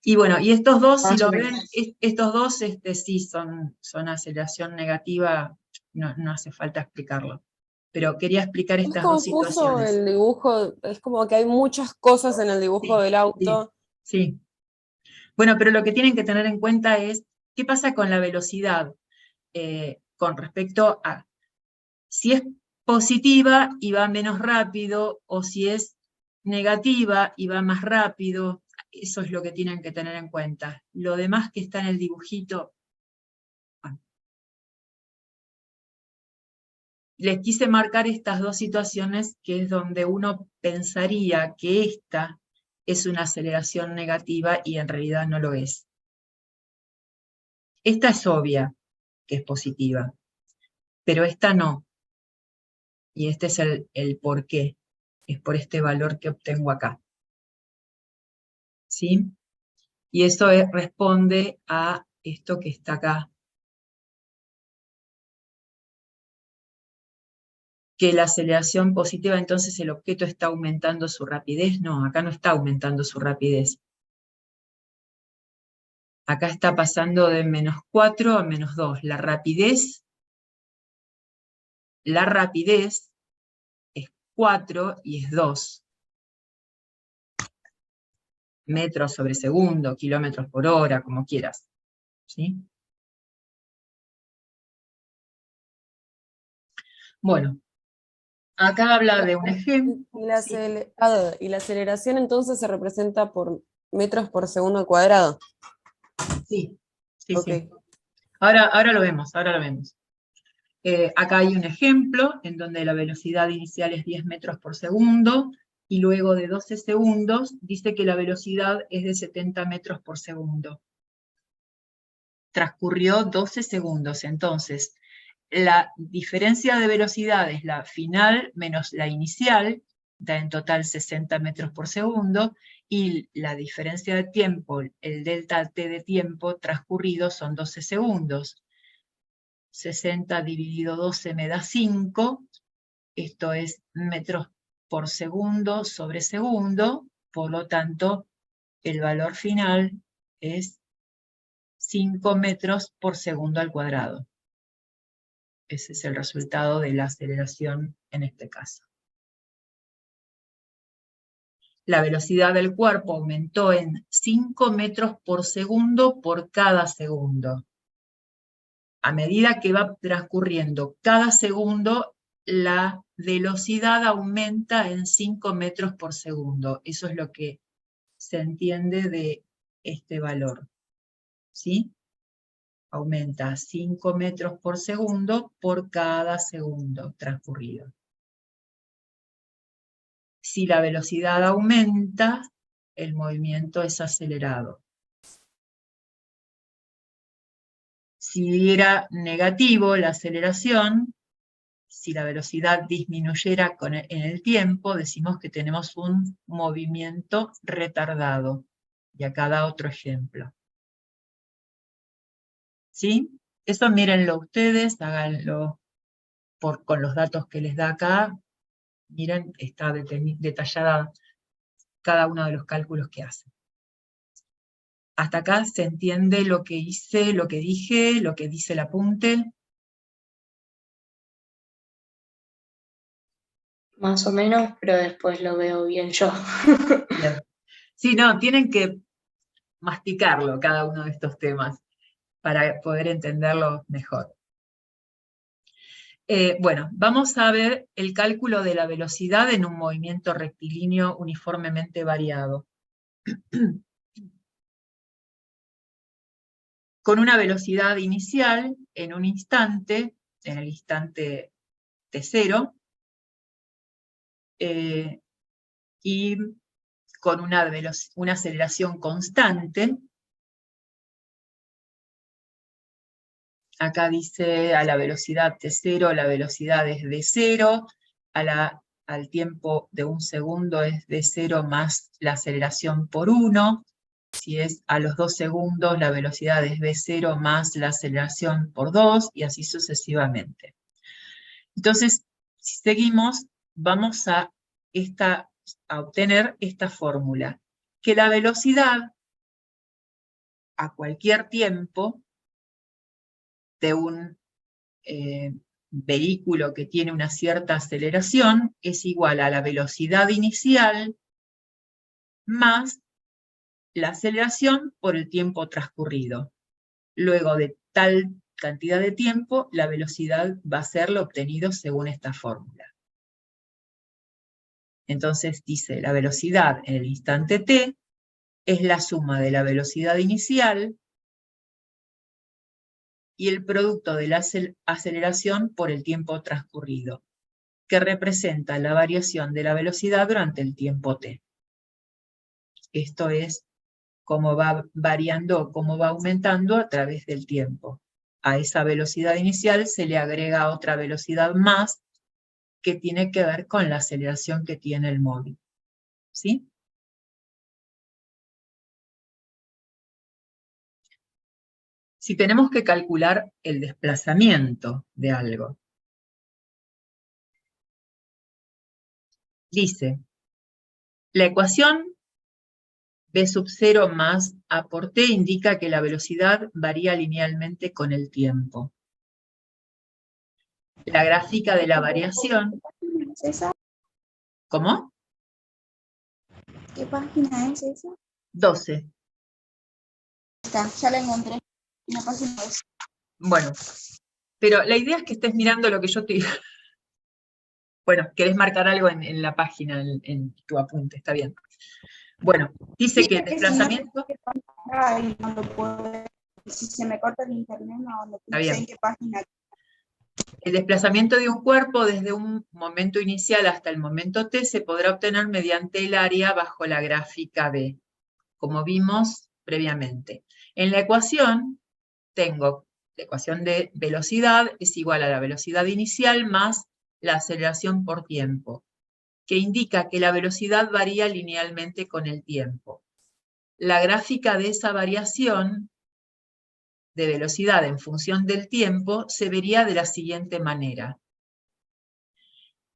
Y bueno, y estos dos, si Más lo o ven, menos. estos dos sí son aceleración negativa, no hace falta explicarlo. Pero quería explicar Es estas dos confuso situaciones. el dibujo, es como que hay muchas cosas en el dibujo Sí, del sí, auto. sí. Bueno, pero lo que tienen que tener en cuenta es qué pasa con la velocidad con respecto a si es positiva y va menos rápido, o si es negativa y va más rápido. Eso es lo que tienen que tener en cuenta. Lo demás que está en el dibujito, bueno. Les quise marcar estas dos situaciones, que es donde uno pensaría que esta es una aceleración negativa y en realidad no lo es. Esta es obvia que es positiva, pero esta no. Y este es el por qué. Es por este valor que obtengo acá. ¿Sí? Y eso responde a esto que está acá. Que la aceleración positiva, entonces el objeto está aumentando su rapidez. No, acá no está aumentando su rapidez. Acá está pasando de menos 4 a menos 2. La rapidez es 4 y es 2. Metros sobre segundo, kilómetros por hora, como quieras. ¿Sí? Bueno, acá habla de un ejemplo. Sí, Y la aceleración entonces se representa por metros por segundo al cuadrado. sí, sí. Ok. Sí. Ahora lo vemos, ahora lo vemos. Acá hay un ejemplo en donde la velocidad inicial es 10 metros por segundo y luego de 12 segundos dice que la velocidad es de 70 metros por segundo. Transcurrió 12 segundos, entonces la diferencia de velocidades, la final menos la inicial, da en total 60 metros por segundo, y la diferencia de tiempo, el delta T de tiempo transcurrido son 12 segundos. 60 dividido 12 me da 5, esto es metros por segundo sobre segundo, por lo tanto, el valor final es 5 metros por segundo al cuadrado. Ese es el resultado de la aceleración en este caso. La velocidad del cuerpo aumentó en 5 metros por segundo por cada segundo. A medida que va transcurriendo cada segundo, la velocidad aumenta en 5 metros por segundo. Eso es lo que se entiende de este valor. ¿Sí? Aumenta 5 metros por segundo por cada segundo transcurrido. Si la velocidad aumenta, el movimiento es acelerado. Si era negativo la aceleración, si la velocidad disminuyera en el tiempo, decimos que tenemos un movimiento retardado. Y acá da otro ejemplo. ¿Sí? Eso mírenlo ustedes, háganlo con los datos que les da acá. Miren, está detallada cada uno de los cálculos que hacen. ¿Hasta acá se entiende lo que hice, lo que dije, lo que dice el apunte? Más o menos, pero después lo veo bien yo. Bien. Sí, no, tienen que masticarlo cada uno de estos temas para poder entenderlo mejor. Bueno, vamos a ver el cálculo de la velocidad en un movimiento rectilíneo uniformemente variado. Con una velocidad inicial en un instante, en el instante T0, y con una aceleración constante. Acá dice a la velocidad t0, la velocidad es d0, al tiempo de 1 segundo es d0 más la aceleración por 1. Si es a los 2 segundos, la velocidad es v0 más la aceleración por 2, y así sucesivamente. Entonces, si seguimos, vamos a obtener esta fórmula, que la velocidad a cualquier tiempo de un vehículo que tiene una cierta aceleración es igual a la velocidad inicial más la aceleración por el tiempo transcurrido. Luego de tal cantidad de tiempo, la velocidad va a ser lo obtenido según esta fórmula. Entonces dice, la velocidad en el instante t es la suma de la velocidad inicial y el producto de la aceleración por el tiempo transcurrido, que representa la variación de la velocidad durante el tiempo t. Esto es cómo va variando, cómo va aumentando a través del tiempo. A esa velocidad inicial se le agrega otra velocidad más que tiene que ver con la aceleración que tiene el móvil. ¿Sí? Si tenemos que calcular el desplazamiento de algo, dice, la ecuación B sub 0 más A por T indica que la velocidad varía linealmente con el tiempo. La gráfica de la variación... ¿Es esa? ¿Cómo? ¿Qué página es esa? 12. Está, ya la encontré. La página 2. Bueno, pero la idea es que estés mirando lo que yo te digo. Bueno, querés marcar algo en la página, en tu apunte, está bien. Bueno, dice que el desplazamiento... Ay, no lo puedo ver. Si se me corta el internet, no Está bien. sé en qué página. El desplazamiento de un cuerpo desde un momento inicial hasta el momento t se podrá obtener mediante el área bajo la gráfica B, como vimos previamente. En la ecuación tengo la ecuación de velocidad es igual a la velocidad inicial más la aceleración por tiempo, que indica que la velocidad varía linealmente con el tiempo. La gráfica de esa variación de velocidad en función del tiempo se vería de la siguiente manera.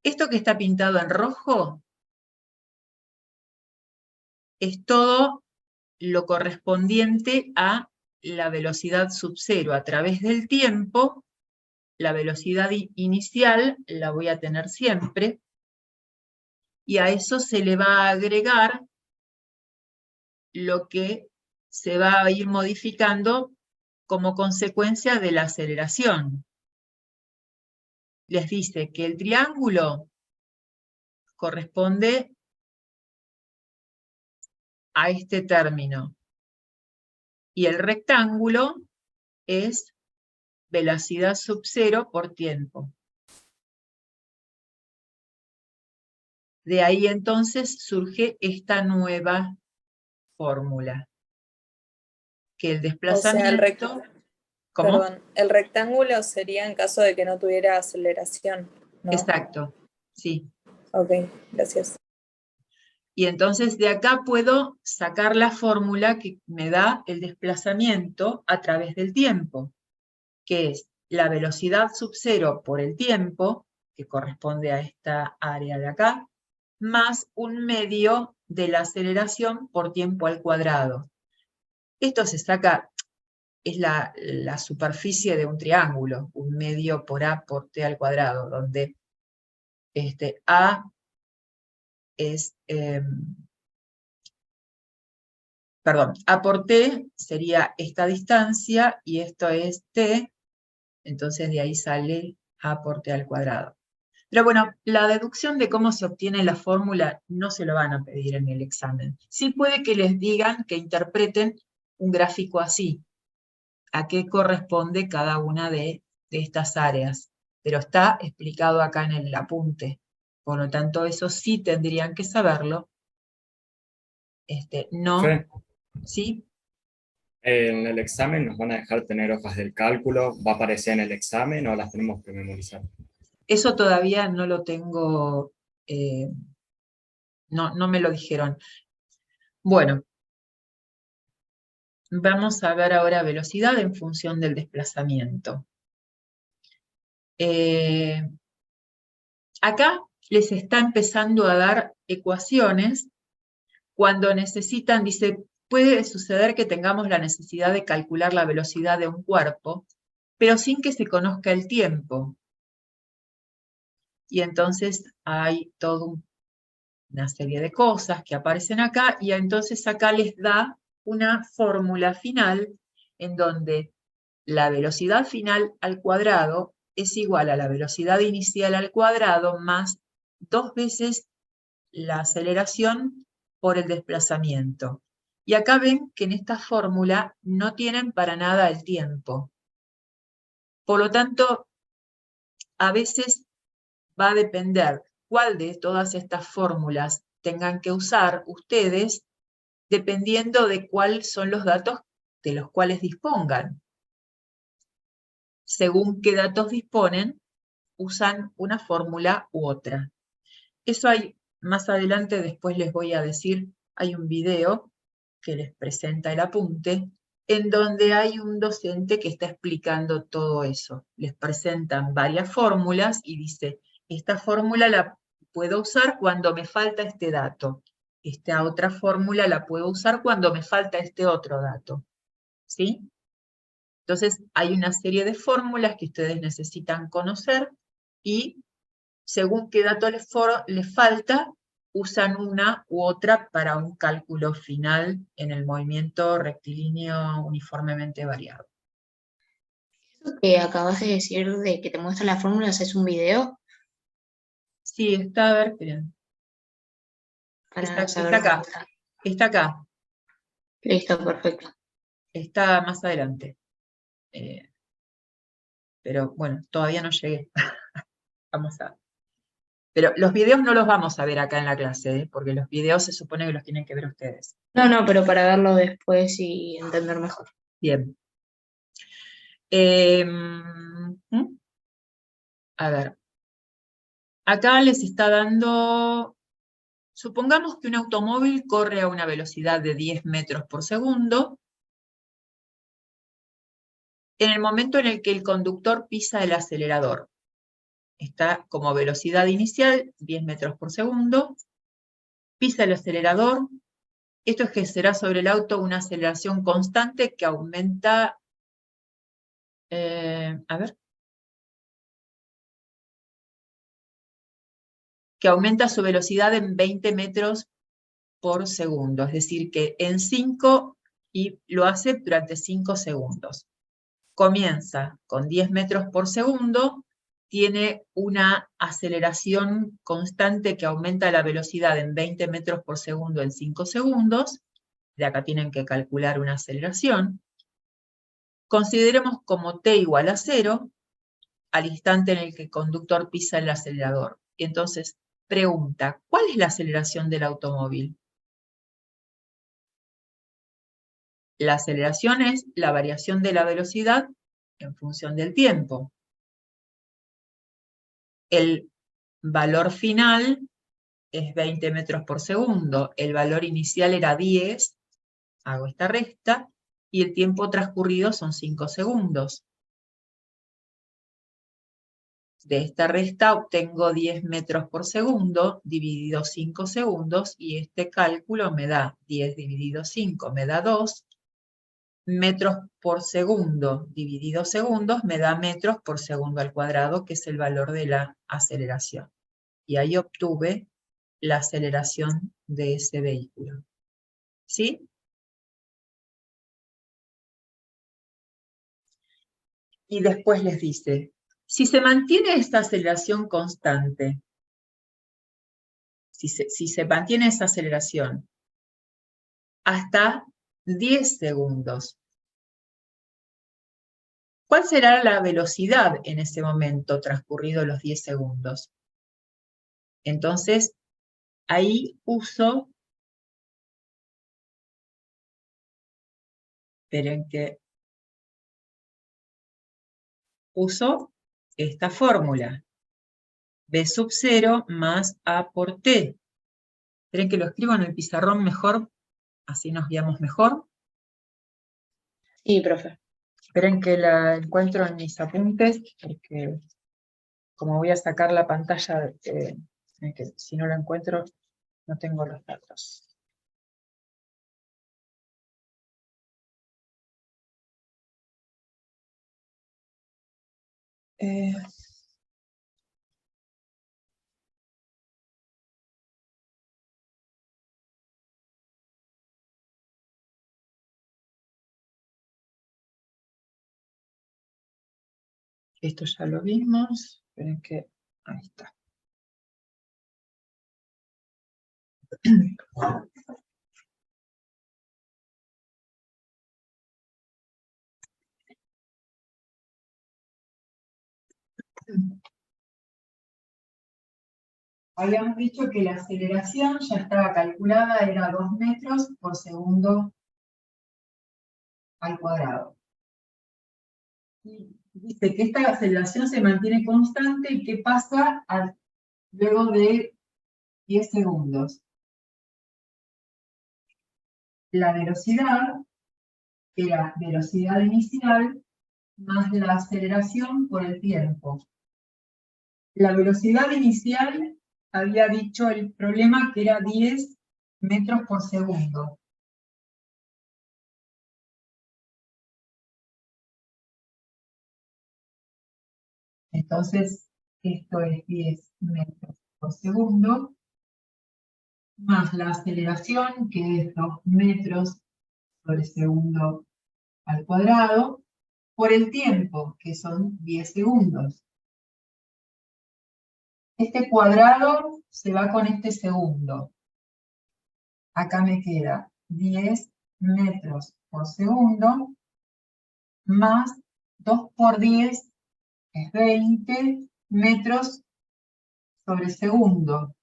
Esto que está pintado en rojo es todo lo correspondiente a la velocidad sub cero a través del tiempo. La velocidad inicial la voy a tener siempre, y a eso se le va a agregar lo que se va a ir modificando como consecuencia de la aceleración. Les dice que el triángulo corresponde a este término, y el rectángulo es velocidad sub cero por tiempo. De ahí entonces surge esta nueva fórmula, que el desplazamiento... ¿Cómo? Perdón, el rectángulo sería en caso de que no tuviera aceleración, ¿no? Exacto, sí. Ok, gracias. Y entonces de acá puedo sacar la fórmula que me da el desplazamiento a través del tiempo, que es la velocidad sub cero por el tiempo, que corresponde a esta área de acá, más un medio de la aceleración por tiempo al cuadrado. Esto se saca, es la superficie de un triángulo, un medio por A por T al cuadrado, donde A es, A por T sería esta distancia y esto es T, entonces de ahí sale A por T al cuadrado. Pero bueno, la deducción de cómo se obtiene la fórmula no se lo van a pedir en el examen. Sí puede que les digan que interpreten un gráfico así, a qué corresponde cada una de estas áreas, pero está explicado acá en el apunte. Por lo tanto, eso sí tendrían que saberlo No, Fe, ¿sí? en el examen nos van a dejar tener hojas del cálculo, ¿va a aparecer en el examen o las tenemos que memorizar? Eso todavía no lo tengo, no me lo dijeron. Bueno, vamos a ver ahora velocidad en función del desplazamiento. Acá les está empezando a dar ecuaciones cuando necesitan, dice, puede suceder que tengamos la necesidad de calcular la velocidad de un cuerpo, pero sin que se conozca el tiempo. Y entonces hay toda una serie de cosas que aparecen acá, y entonces acá les da una fórmula final en donde la velocidad final al cuadrado es igual a la velocidad inicial al cuadrado más 2 veces la aceleración por el desplazamiento. Y acá ven que en esta fórmula no tienen para nada el tiempo. Por lo tanto, a veces va a depender cuál de todas estas fórmulas tengan que usar ustedes, dependiendo de cuáles son los datos de los cuales dispongan. Según qué datos disponen, usan una fórmula u otra. Eso hay más adelante, después les voy a decir, hay un video que les presenta el apunte, en donde hay un docente que está explicando todo eso. Les presentan varias fórmulas y dice, esta fórmula la puedo usar cuando me falta este dato. Esta otra fórmula la puedo usar cuando me falta este otro dato. ¿Sí? Entonces, hay una serie de fórmulas que ustedes necesitan conocer y según qué dato les falta, usan una u otra para un cálculo final en el movimiento rectilíneo uniformemente variado. Eso que acabas de decir de que te muestra las fórmulas es un video Sí, está, a ver, esperen. para Está saber acá, cómo está. está acá, Listo, perfecto. está más adelante. Pero bueno, todavía no llegué. Vamos a... Pero los videos no los vamos a ver acá en la clase, porque los videos se supone que los tienen que ver ustedes. No, pero para verlo después y entender mejor. Bien. A ver. Acá les está dando... Supongamos que un automóvil corre a una velocidad de 10 metros por segundo. En el momento en el que el conductor pisa el acelerador. Está como velocidad inicial, 10 metros por segundo. Pisa el acelerador. Esto ejercerá sobre el auto una aceleración constante que aumenta... que aumenta su velocidad en 20 metros por segundo. Es decir, que en 5, y lo hace durante 5 segundos. Comienza con 10 metros por segundo, tiene una aceleración constante que aumenta la velocidad en 20 metros por segundo en 5 segundos. De acá tienen que calcular una aceleración. Consideremos como t igual a 0 al instante en el que el conductor pisa el acelerador. Y entonces, pregunta, ¿cuál es la aceleración del automóvil? La aceleración es la variación de la velocidad en función del tiempo. El valor final es 20 metros por segundo. El valor inicial era 10. Hago esta resta. Y el tiempo transcurrido son 5 segundos. De esta resta obtengo 10 metros por segundo dividido 5 segundos. Y este cálculo me da 10 dividido 5, me da 2. Metros por segundo dividido segundos me da metros por segundo al cuadrado, que es el valor de la aceleración. Y ahí obtuve la aceleración de ese vehículo. ¿Sí? Y después les dice, si se mantiene esta aceleración constante, si se mantiene esa aceleración hasta 10 segundos, ¿cuál será la velocidad en ese momento transcurridos los 10 segundos? Entonces, ahí uso Esperen que uso esta fórmula. B sub 0 más A por T. Esperen que lo escribo en el pizarrón mejor, así nos guiamos mejor. Sí, profe. Esperen que la encuentro en mis apuntes, porque como voy a sacar la pantalla, que si no la encuentro, no tengo los datos. Esto ya lo vimos. Esperen que... Ahí está. Habíamos dicho que la aceleración ya estaba calculada, era 2 metros por segundo al cuadrado. Y dice que esta aceleración se mantiene constante y que pasa luego de 10 segundos. La velocidad era velocidad inicial más la aceleración por el tiempo. La velocidad inicial había dicho el problema que era 10 metros por segundo. Entonces, esto es 10 metros por segundo, más la aceleración, que es 2 metros por segundo al cuadrado, por el tiempo, que son 10 segundos. Este cuadrado se va con este segundo. Acá me queda 10 metros por segundo, más 2 por 10 es 20 metros sobre segundo.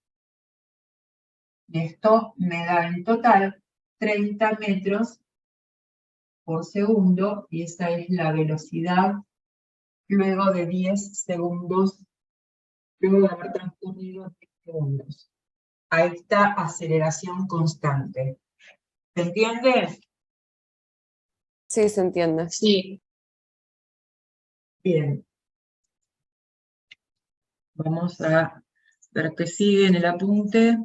Y esto me da en total 30 metros por segundo, y esa es la velocidad luego de 10 segundos, luego de haber transcurrido 10 segundos. A esta aceleración constante. ¿Se entiende? Sí, se entiende. Sí. Bien. Vamos a ver qué sigue en el apunte.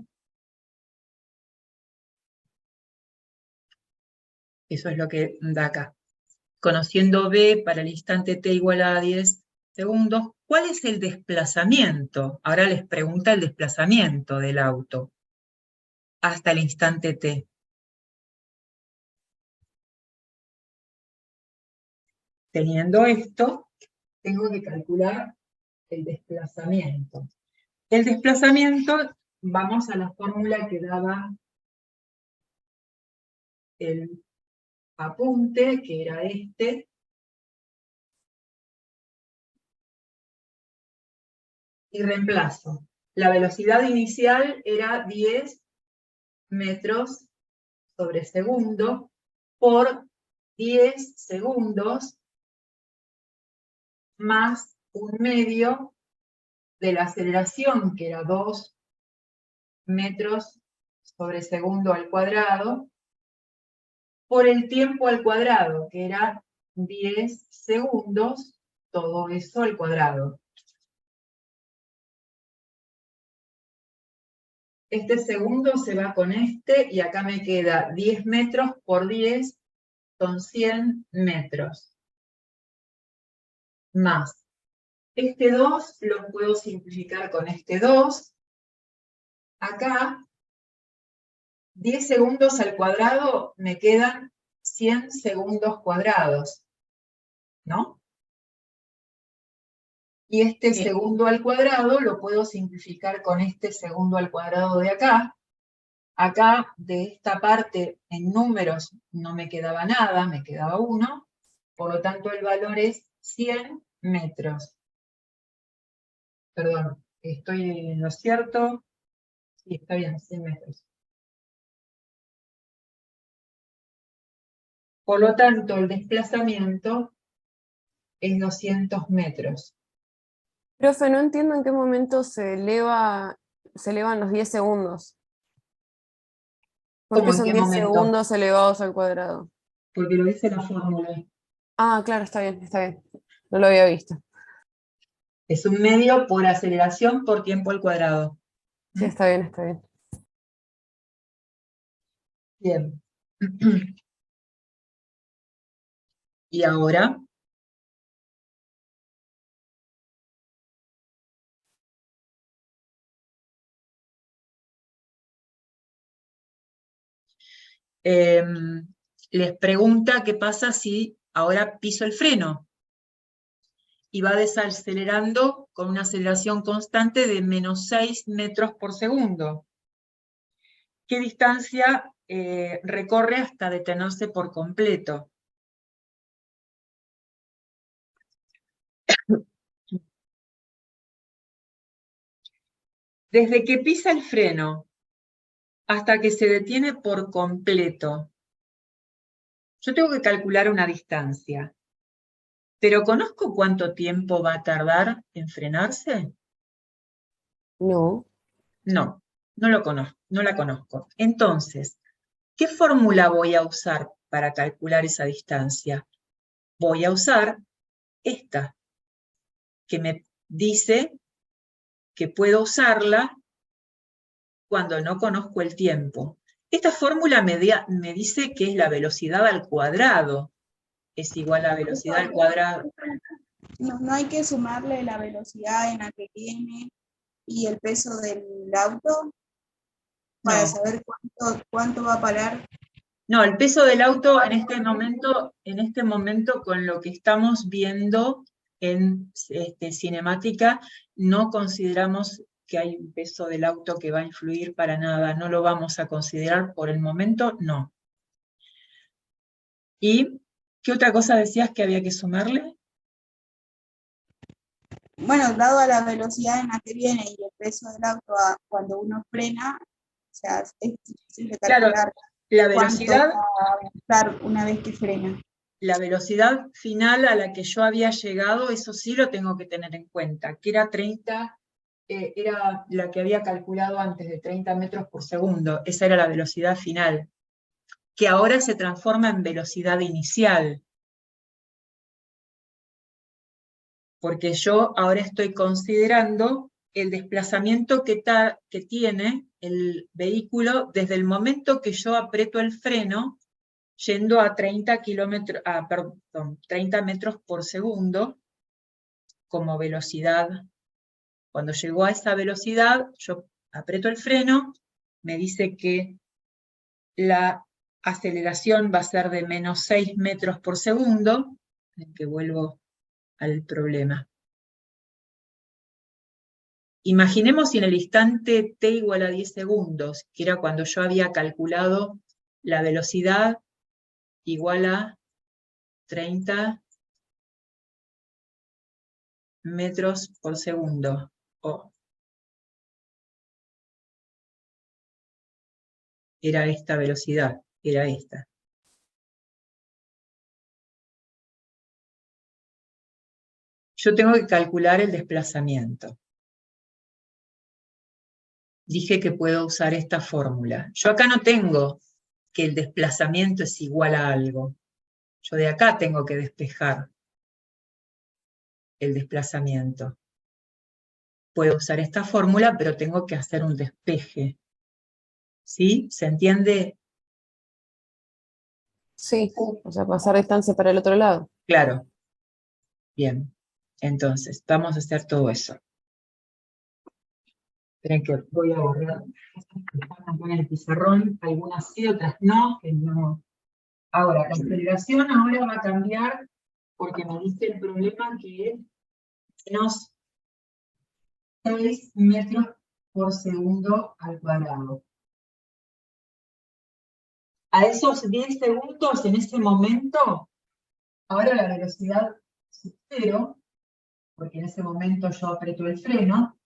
Eso es lo que da acá. Conociendo B para el instante t igual a 10 segundos, ¿cuál es el desplazamiento? Ahora les pregunta el desplazamiento del auto hasta el instante t. Teniendo esto, tengo que calcular el desplazamiento. El desplazamiento, vamos a la fórmula que daba el apunte, que era este. Y reemplazo. La velocidad inicial era 10 metros sobre segundo por 10 segundos más un medio de la aceleración, que era 2 metros sobre segundo al cuadrado, por el tiempo al cuadrado, que era 10 segundos, todo eso al cuadrado. Este segundo se va con este, y acá me queda 10 metros por 10, son 100 metros. Más. Este 2 lo puedo simplificar con este 2. Acá, 10 segundos al cuadrado me quedan 100 segundos cuadrados, ¿no? Y este segundo al cuadrado lo puedo simplificar con este segundo al cuadrado de acá. Acá, de esta parte, en números no me quedaba nada, me quedaba 1. Por lo tanto, el valor es 100 metros. Perdón, ¿estoy en lo cierto? Sí, está bien, 100 metros. Por lo tanto, el desplazamiento es 200 metros. Profe, no entiendo en qué momento se elevan los 10 segundos. ¿Por ¿Cómo qué en son qué 10 momento? segundos elevados al cuadrado? Porque lo dice la fórmula. Ah, claro, está bien, está bien. No lo había visto. Es un medio por aceleración por tiempo al cuadrado. Sí, está bien, está bien. Bien. Y ahora, les pregunta qué pasa si ahora piso el freno. Y va desacelerando con una aceleración constante de -6 metros por segundo. ¿Qué distancia recorre hasta detenerse por completo? Desde que pisa el freno hasta que se detiene por completo, yo tengo que calcular una distancia. ¿Pero conozco cuánto tiempo va a tardar en frenarse? No. No, no lo conozco, no la conozco. Entonces, ¿qué fórmula voy a usar para calcular esa distancia? Voy a usar esta, que me dice que puedo usarla cuando no conozco el tiempo. Esta fórmula me dice que es la velocidad al cuadrado. Es igual a velocidad al cuadrado. No hay que sumarle la velocidad en la que viene y el peso del auto para No. saber cuánto va a parar. No, el peso del auto en este momento con lo que estamos viendo en cinemática, no consideramos que hay un peso del auto que va a influir para nada, no lo vamos a considerar por el momento, no. ¿Y qué otra cosa decías que había que sumarle? Bueno, dado a la velocidad en la que viene y el peso del auto cuando uno frena, o sea, es difícil de calcular. Claro, la velocidad, cuánto va a gastar una vez que frena. la velocidad final a la que yo había llegado, eso sí lo tengo que tener en cuenta, que era 30, era la que había calculado antes de 30 metros por segundo, esa era la velocidad final, que ahora se transforma en velocidad inicial. Porque yo ahora estoy considerando el desplazamiento que tiene el vehículo desde el momento que yo aprieto el freno, yendo a 30 metros por segundo, como velocidad. Cuando llegó a esa velocidad, yo aprieto el freno, me dice que la aceleración va a ser de -6 metros por segundo, en que vuelvo al problema. Imaginemos si en el instante t igual a 10 segundos, que era cuando yo había calculado la velocidad igual a 30 metros por segundo. Era esta velocidad, era esta. Yo tengo que calcular el desplazamiento. Dije que puedo usar esta fórmula. Yo acá no tengo que el desplazamiento es igual a algo. Yo de acá tengo que despejar el desplazamiento. Puedo usar esta fórmula, pero tengo que hacer un despeje. ¿Sí? ¿Se entiende? Sí, o sea, pasar distancia para el otro lado. Claro. Bien. Entonces, vamos a hacer todo eso. Esperen que voy a borrar en el pizarrón, algunas sí, otras no, que no. Ahora, la aceleración ahora va a cambiar porque me dice el problema que es menos 6 metros por segundo al cuadrado. A esos 10 segundos, en ese momento, ahora la velocidad es 0, porque en ese momento yo aprieto el freno,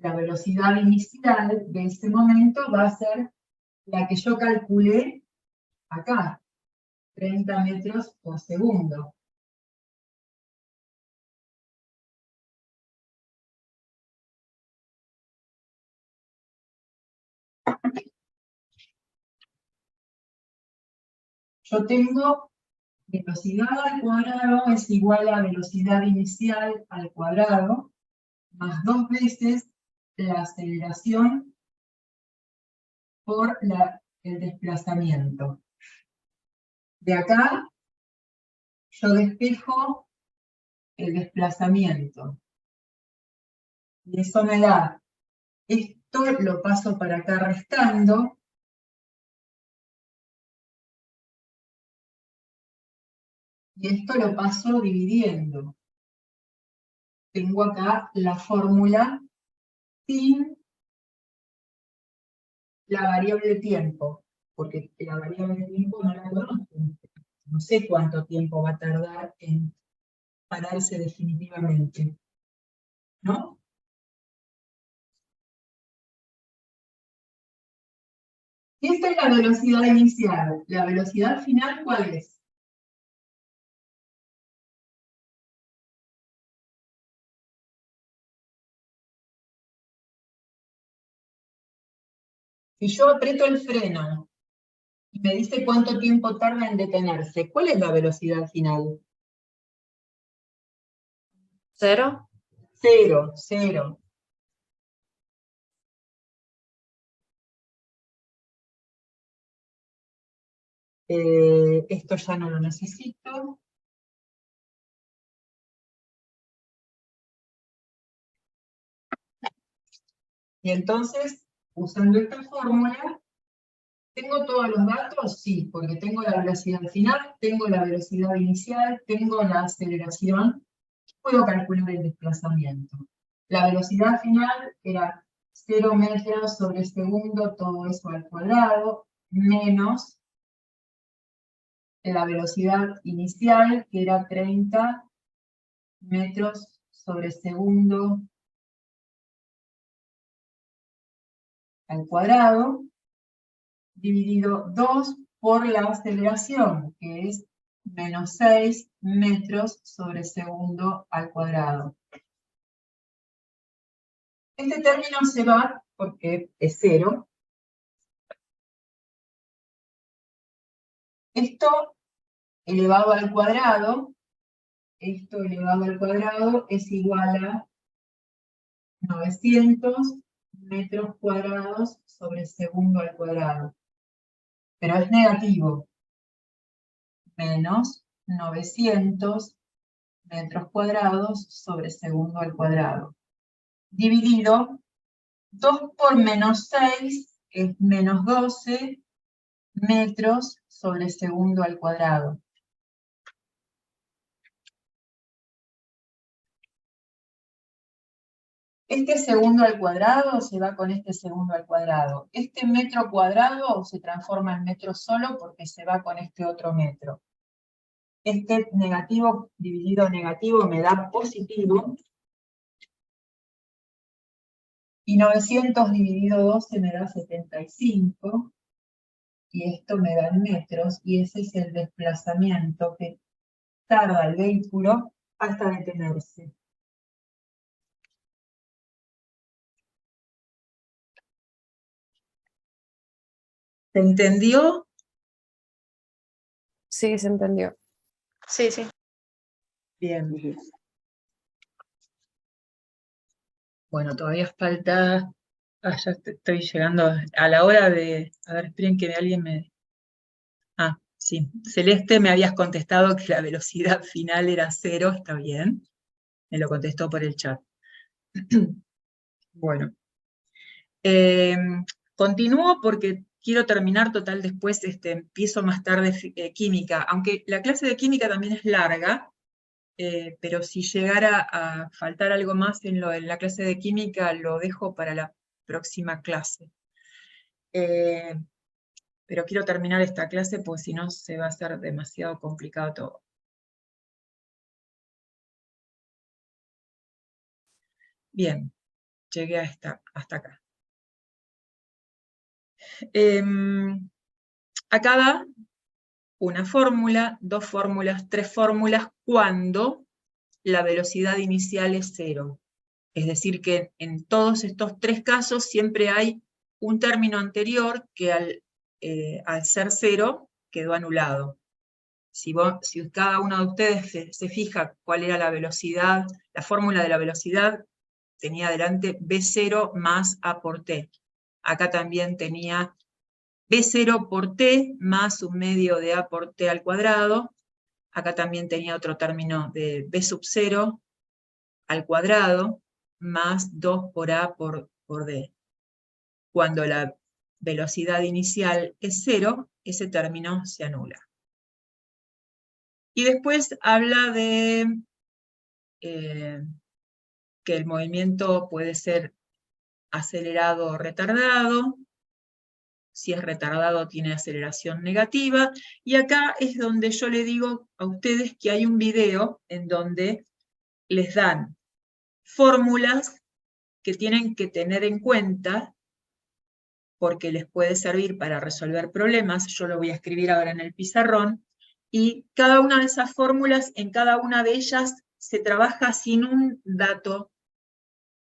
la velocidad inicial de ese momento va a ser la que yo calculé acá, 30 metros por segundo. Yo tengo velocidad al cuadrado es igual a velocidad inicial al cuadrado, más 2 veces la aceleración por el desplazamiento. De acá, yo despejo el desplazamiento. Y eso me da, esto lo paso para acá restando, y esto lo paso dividiendo. Tengo acá la fórmula sin la variable tiempo, porque la variable tiempo no la conozco. No sé cuánto tiempo va a tardar en pararse definitivamente, ¿no? Y esta es la velocidad inicial. ¿La velocidad final cuál es? Si yo aprieto el freno y me dice cuánto tiempo tarda en detenerse, ¿cuál es la velocidad final? ¿Cero? Cero, cero. Esto ya no lo necesito. Y entonces, usando esta fórmula, ¿tengo todos los datos? Sí, porque tengo la velocidad final, tengo la velocidad inicial, tengo la aceleración, puedo calcular el desplazamiento. La velocidad final era 0 metros sobre segundo, todo eso al cuadrado, menos la velocidad inicial, que era 30 metros sobre segundo al cuadrado, dividido 2 por la aceleración, que es menos 6 metros sobre segundo al cuadrado. Este término se va porque es 0. Esto elevado al cuadrado, esto elevado al cuadrado es igual a 900 metros cuadrados sobre segundo al cuadrado. Pero es negativo. Menos 900 metros cuadrados sobre segundo al cuadrado. Dividido 2 por menos 6 es menos 12 metros sobre segundo al cuadrado. Este segundo al cuadrado se va con este segundo al cuadrado. Este metro cuadrado se transforma en metro solo porque se va con este otro metro. Este negativo dividido negativo me da positivo. Y 900 dividido 12 me da 75. Y esto me da en metros. Y ese es el desplazamiento que tarda el vehículo hasta detenerse. ¿Se entendió? Sí, se entendió. Sí, sí. Bien. Bueno, todavía falta... ya estoy llegando a la hora de... A ver, esperen que alguien me... Ah, sí. Celeste, me habías contestado que la velocidad final era 0, está bien. Me lo contestó por el chat. Bueno. Continúo porque quiero terminar, total, después empiezo más tarde química, aunque la clase de química también es larga, pero si llegara a faltar algo más en la clase de química, lo dejo para la próxima clase. Pero quiero terminar esta clase porque si no se va a hacer demasiado complicado todo. Bien, llegué hasta acá. Acá una fórmula, 2 fórmulas, 3 fórmulas, cuando la velocidad inicial es 0. Es decir, que en todos estos 3 casos siempre hay un término anterior que al ser 0 quedó anulado. Si cada uno de ustedes se fija cuál era la velocidad, la fórmula de la velocidad, tenía adelante B0 más A por T. Acá también tenía B0 por T más un medio de A por T al cuadrado. Acá también tenía otro término de B sub 0 al cuadrado más 2 por A por D. Cuando la velocidad inicial es 0, ese término se anula. Y después habla de que el movimiento puede ser acelerado o retardado. Si es retardado tiene aceleración negativa. Y acá es donde yo le digo a ustedes que hay un video en donde les dan fórmulas que tienen que tener en cuenta porque les puede servir para resolver problemas. Yo lo voy a escribir ahora en el pizarrón. Y cada una de esas fórmulas, en cada una de ellas se trabaja sin un dato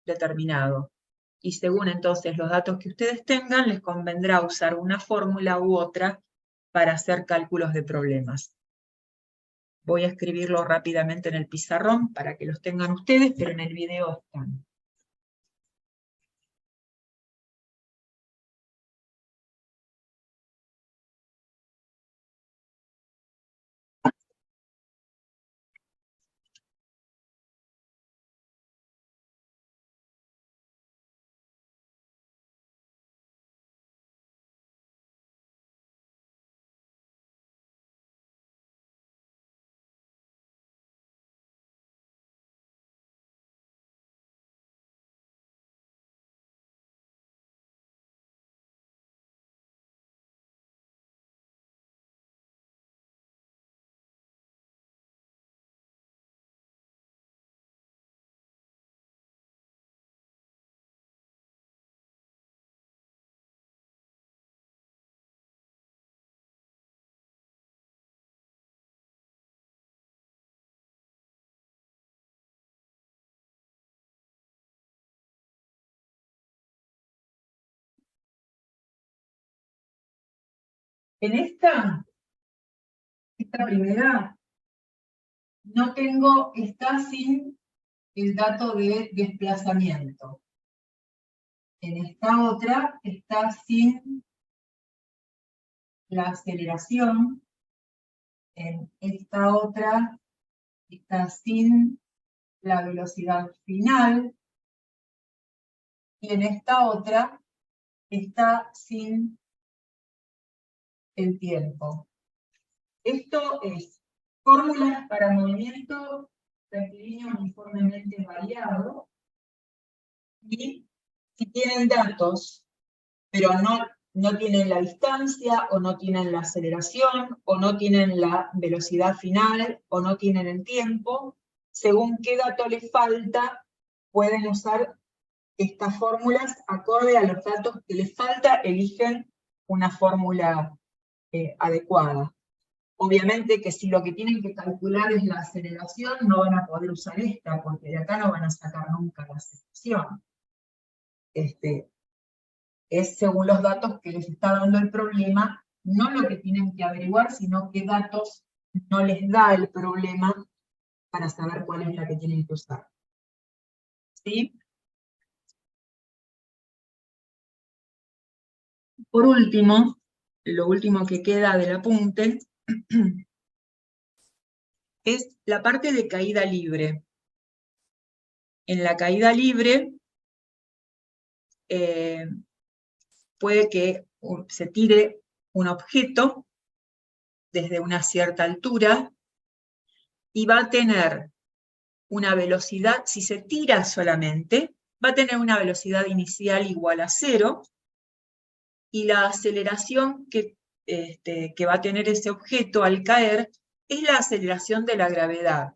determinado. Y según entonces los datos que ustedes tengan, les convendrá usar una fórmula u otra para hacer cálculos de problemas. Voy a escribirlo rápidamente en el pizarrón para que los tengan ustedes, pero en el video están. En esta primera está sin el dato de desplazamiento. En esta otra está sin la aceleración. En esta otra está sin la velocidad final. Y en esta otra está sin el tiempo. Esto es fórmulas para movimiento rectilíneo uniformemente variado. Y si tienen datos, pero no tienen la distancia, o no tienen la aceleración, o no tienen la velocidad final, o no tienen el tiempo, según qué dato les falta, pueden usar estas fórmulas acorde a los datos que les falta, eligen una fórmula adecuada. Obviamente que si lo que tienen que calcular es la aceleración, no van a poder usar esta, porque de acá no van a sacar nunca la aceleración. Es según los datos que les está dando el problema, no lo que tienen que averiguar, sino qué datos no les da el problema para saber cuál es la que tienen que usar. ¿Sí? Por último, lo último que queda del apunte es la parte de caída libre. En la caída libre puede que se tire un objeto desde una cierta altura y va a tener una velocidad, si se tira solamente, va a tener una velocidad inicial igual a 0, y la aceleración que va a tener ese objeto al caer es la aceleración de la gravedad,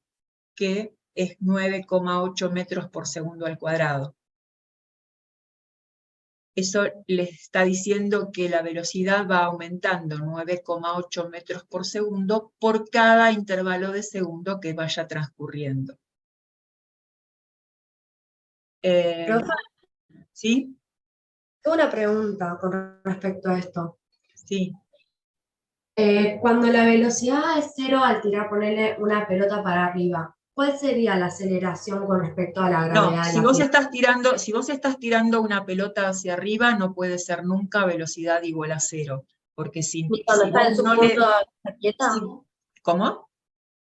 que es 9,8 metros por segundo al cuadrado. eso les está diciendo que la velocidad va aumentando 9,8 metros por segundo por cada intervalo de segundo que vaya transcurriendo. Profe, ¿Sí? tengo una pregunta con respecto a esto. Sí. Cuando la velocidad es cero al tirar, ponerle una pelota para arriba, ¿cuál sería la aceleración con respecto a la No, gravedad de si la vos Tierra? estás tirando una pelota hacia arriba, no puede ser nunca velocidad igual a cero, porque ¿Y cuando si está vos en su no punto, le... está quieta? ¿Cómo?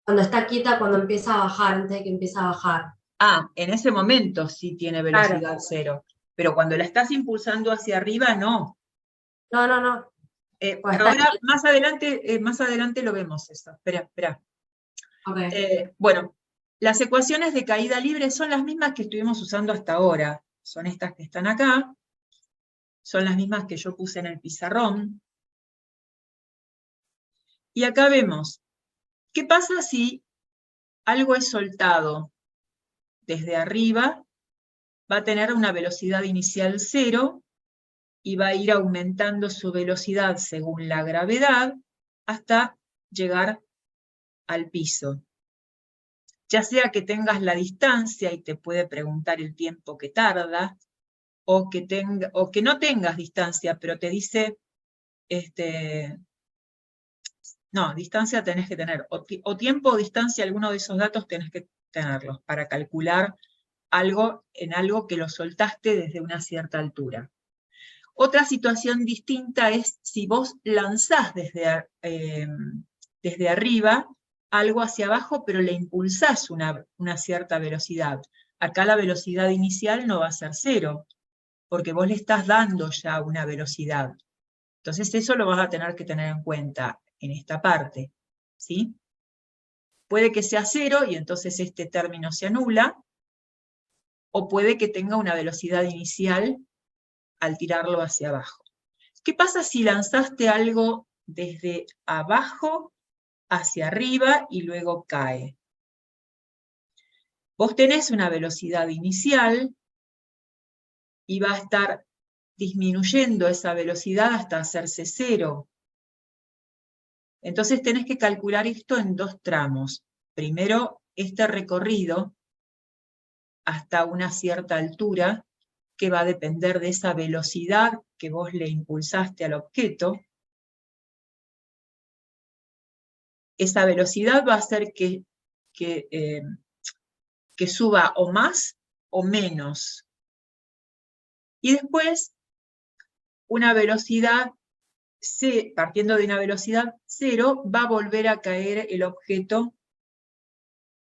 Cuando está quieta, cuando empieza a bajar, antes de que empiece a bajar. Ah, en ese momento sí tiene Claro. velocidad cero, pero cuando la estás impulsando hacia arriba, no. No. Cuando está Ahora, quieta. más adelante lo vemos eso. Espera. Ok. Bueno, las ecuaciones de caída libre son las mismas que estuvimos usando hasta ahora. Son estas que están acá. Son las mismas que yo puse en el pizarrón. Y acá vemos, ¿qué pasa si algo es soltado desde arriba? Va a tener una velocidad inicial cero y va a ir aumentando su velocidad según la gravedad hasta llegar al piso. Ya sea que tengas la distancia y te puede preguntar el tiempo que tarda, o que no tengas distancia, pero te dice, no, distancia tenés que tener, o tiempo o distancia, alguno de esos datos tenés que tenerlos para calcular algo en algo que lo soltaste desde una cierta altura. Otra situación distinta es si vos lanzás desde arriba algo hacia abajo, pero le impulsás una cierta velocidad. Acá la velocidad inicial no va a ser cero, porque vos le estás dando ya una velocidad. Entonces eso lo vas a tener que tener en cuenta en esta parte, ¿sí? Puede que sea cero y entonces este término se anula, o puede que tenga una velocidad inicial al tirarlo hacia abajo. ¿Qué pasa si lanzaste algo desde abajo hacia arriba y luego cae? Vos tenés una velocidad inicial y va a estar disminuyendo esa velocidad hasta hacerse cero. Entonces tenés que calcular esto en dos tramos. Primero, este recorrido hasta una cierta altura, que va a depender de esa velocidad que vos le impulsaste al objeto. Esa velocidad va a hacer que suba o más o menos. Y después, una velocidad partiendo de una velocidad cero, va a volver a caer el objeto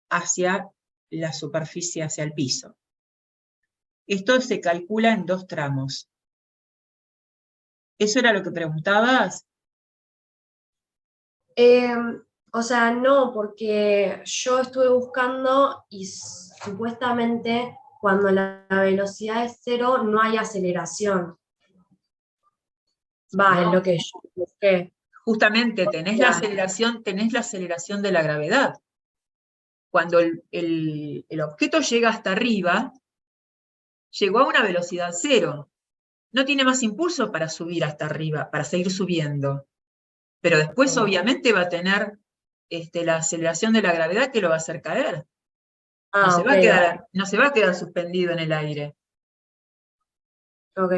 hacia la superficie, hacia el piso. Esto se calcula en dos tramos. ¿Eso era lo que preguntabas? O sea, no, porque yo estuve buscando y supuestamente cuando la velocidad es cero no hay aceleración. Va, es lo que yo busqué. Justamente tenés la aceleración de la gravedad. Cuando el objeto llega hasta arriba, llegó a una velocidad cero. No tiene más impulso para subir hasta arriba, para seguir subiendo. Pero después obviamente va a tener la aceleración de la gravedad que lo va a hacer caer. No se va a quedar suspendido en el aire. Ok.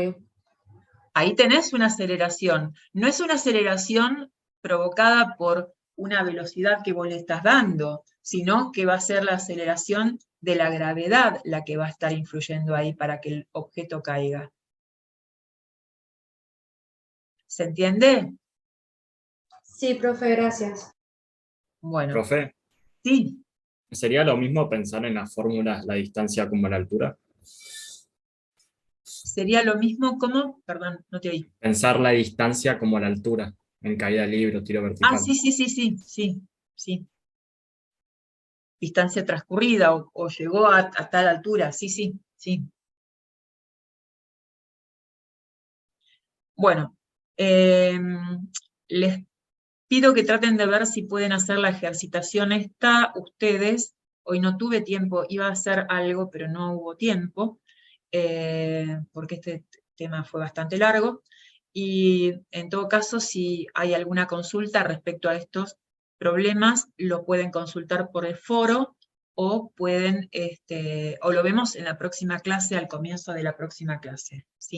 Ahí tenés una aceleración. No es una aceleración provocada por una velocidad que vos le estás dando, sino que va a ser la aceleración de la gravedad la que va a estar influyendo ahí para que el objeto caiga. ¿Se entiende? Sí, profe, gracias. Bueno, Profe, sí. ¿sería lo mismo pensar en las fórmulas la distancia como la altura? Sería lo mismo como, perdón, no te oí. Pensar la distancia como la altura, en caída libre o tiro vertical. Ah, sí. Distancia transcurrida o llegó a tal altura, sí. Bueno, les pido que traten de ver si pueden hacer la ejercitación esta ustedes. Hoy no tuve tiempo, iba a hacer algo, pero no hubo tiempo, porque tema fue bastante largo, y en todo caso, si hay alguna consulta respecto a estos problemas, lo pueden consultar por el foro, o pueden, o lo vemos en la próxima clase, al comienzo de la próxima clase, ¿sí?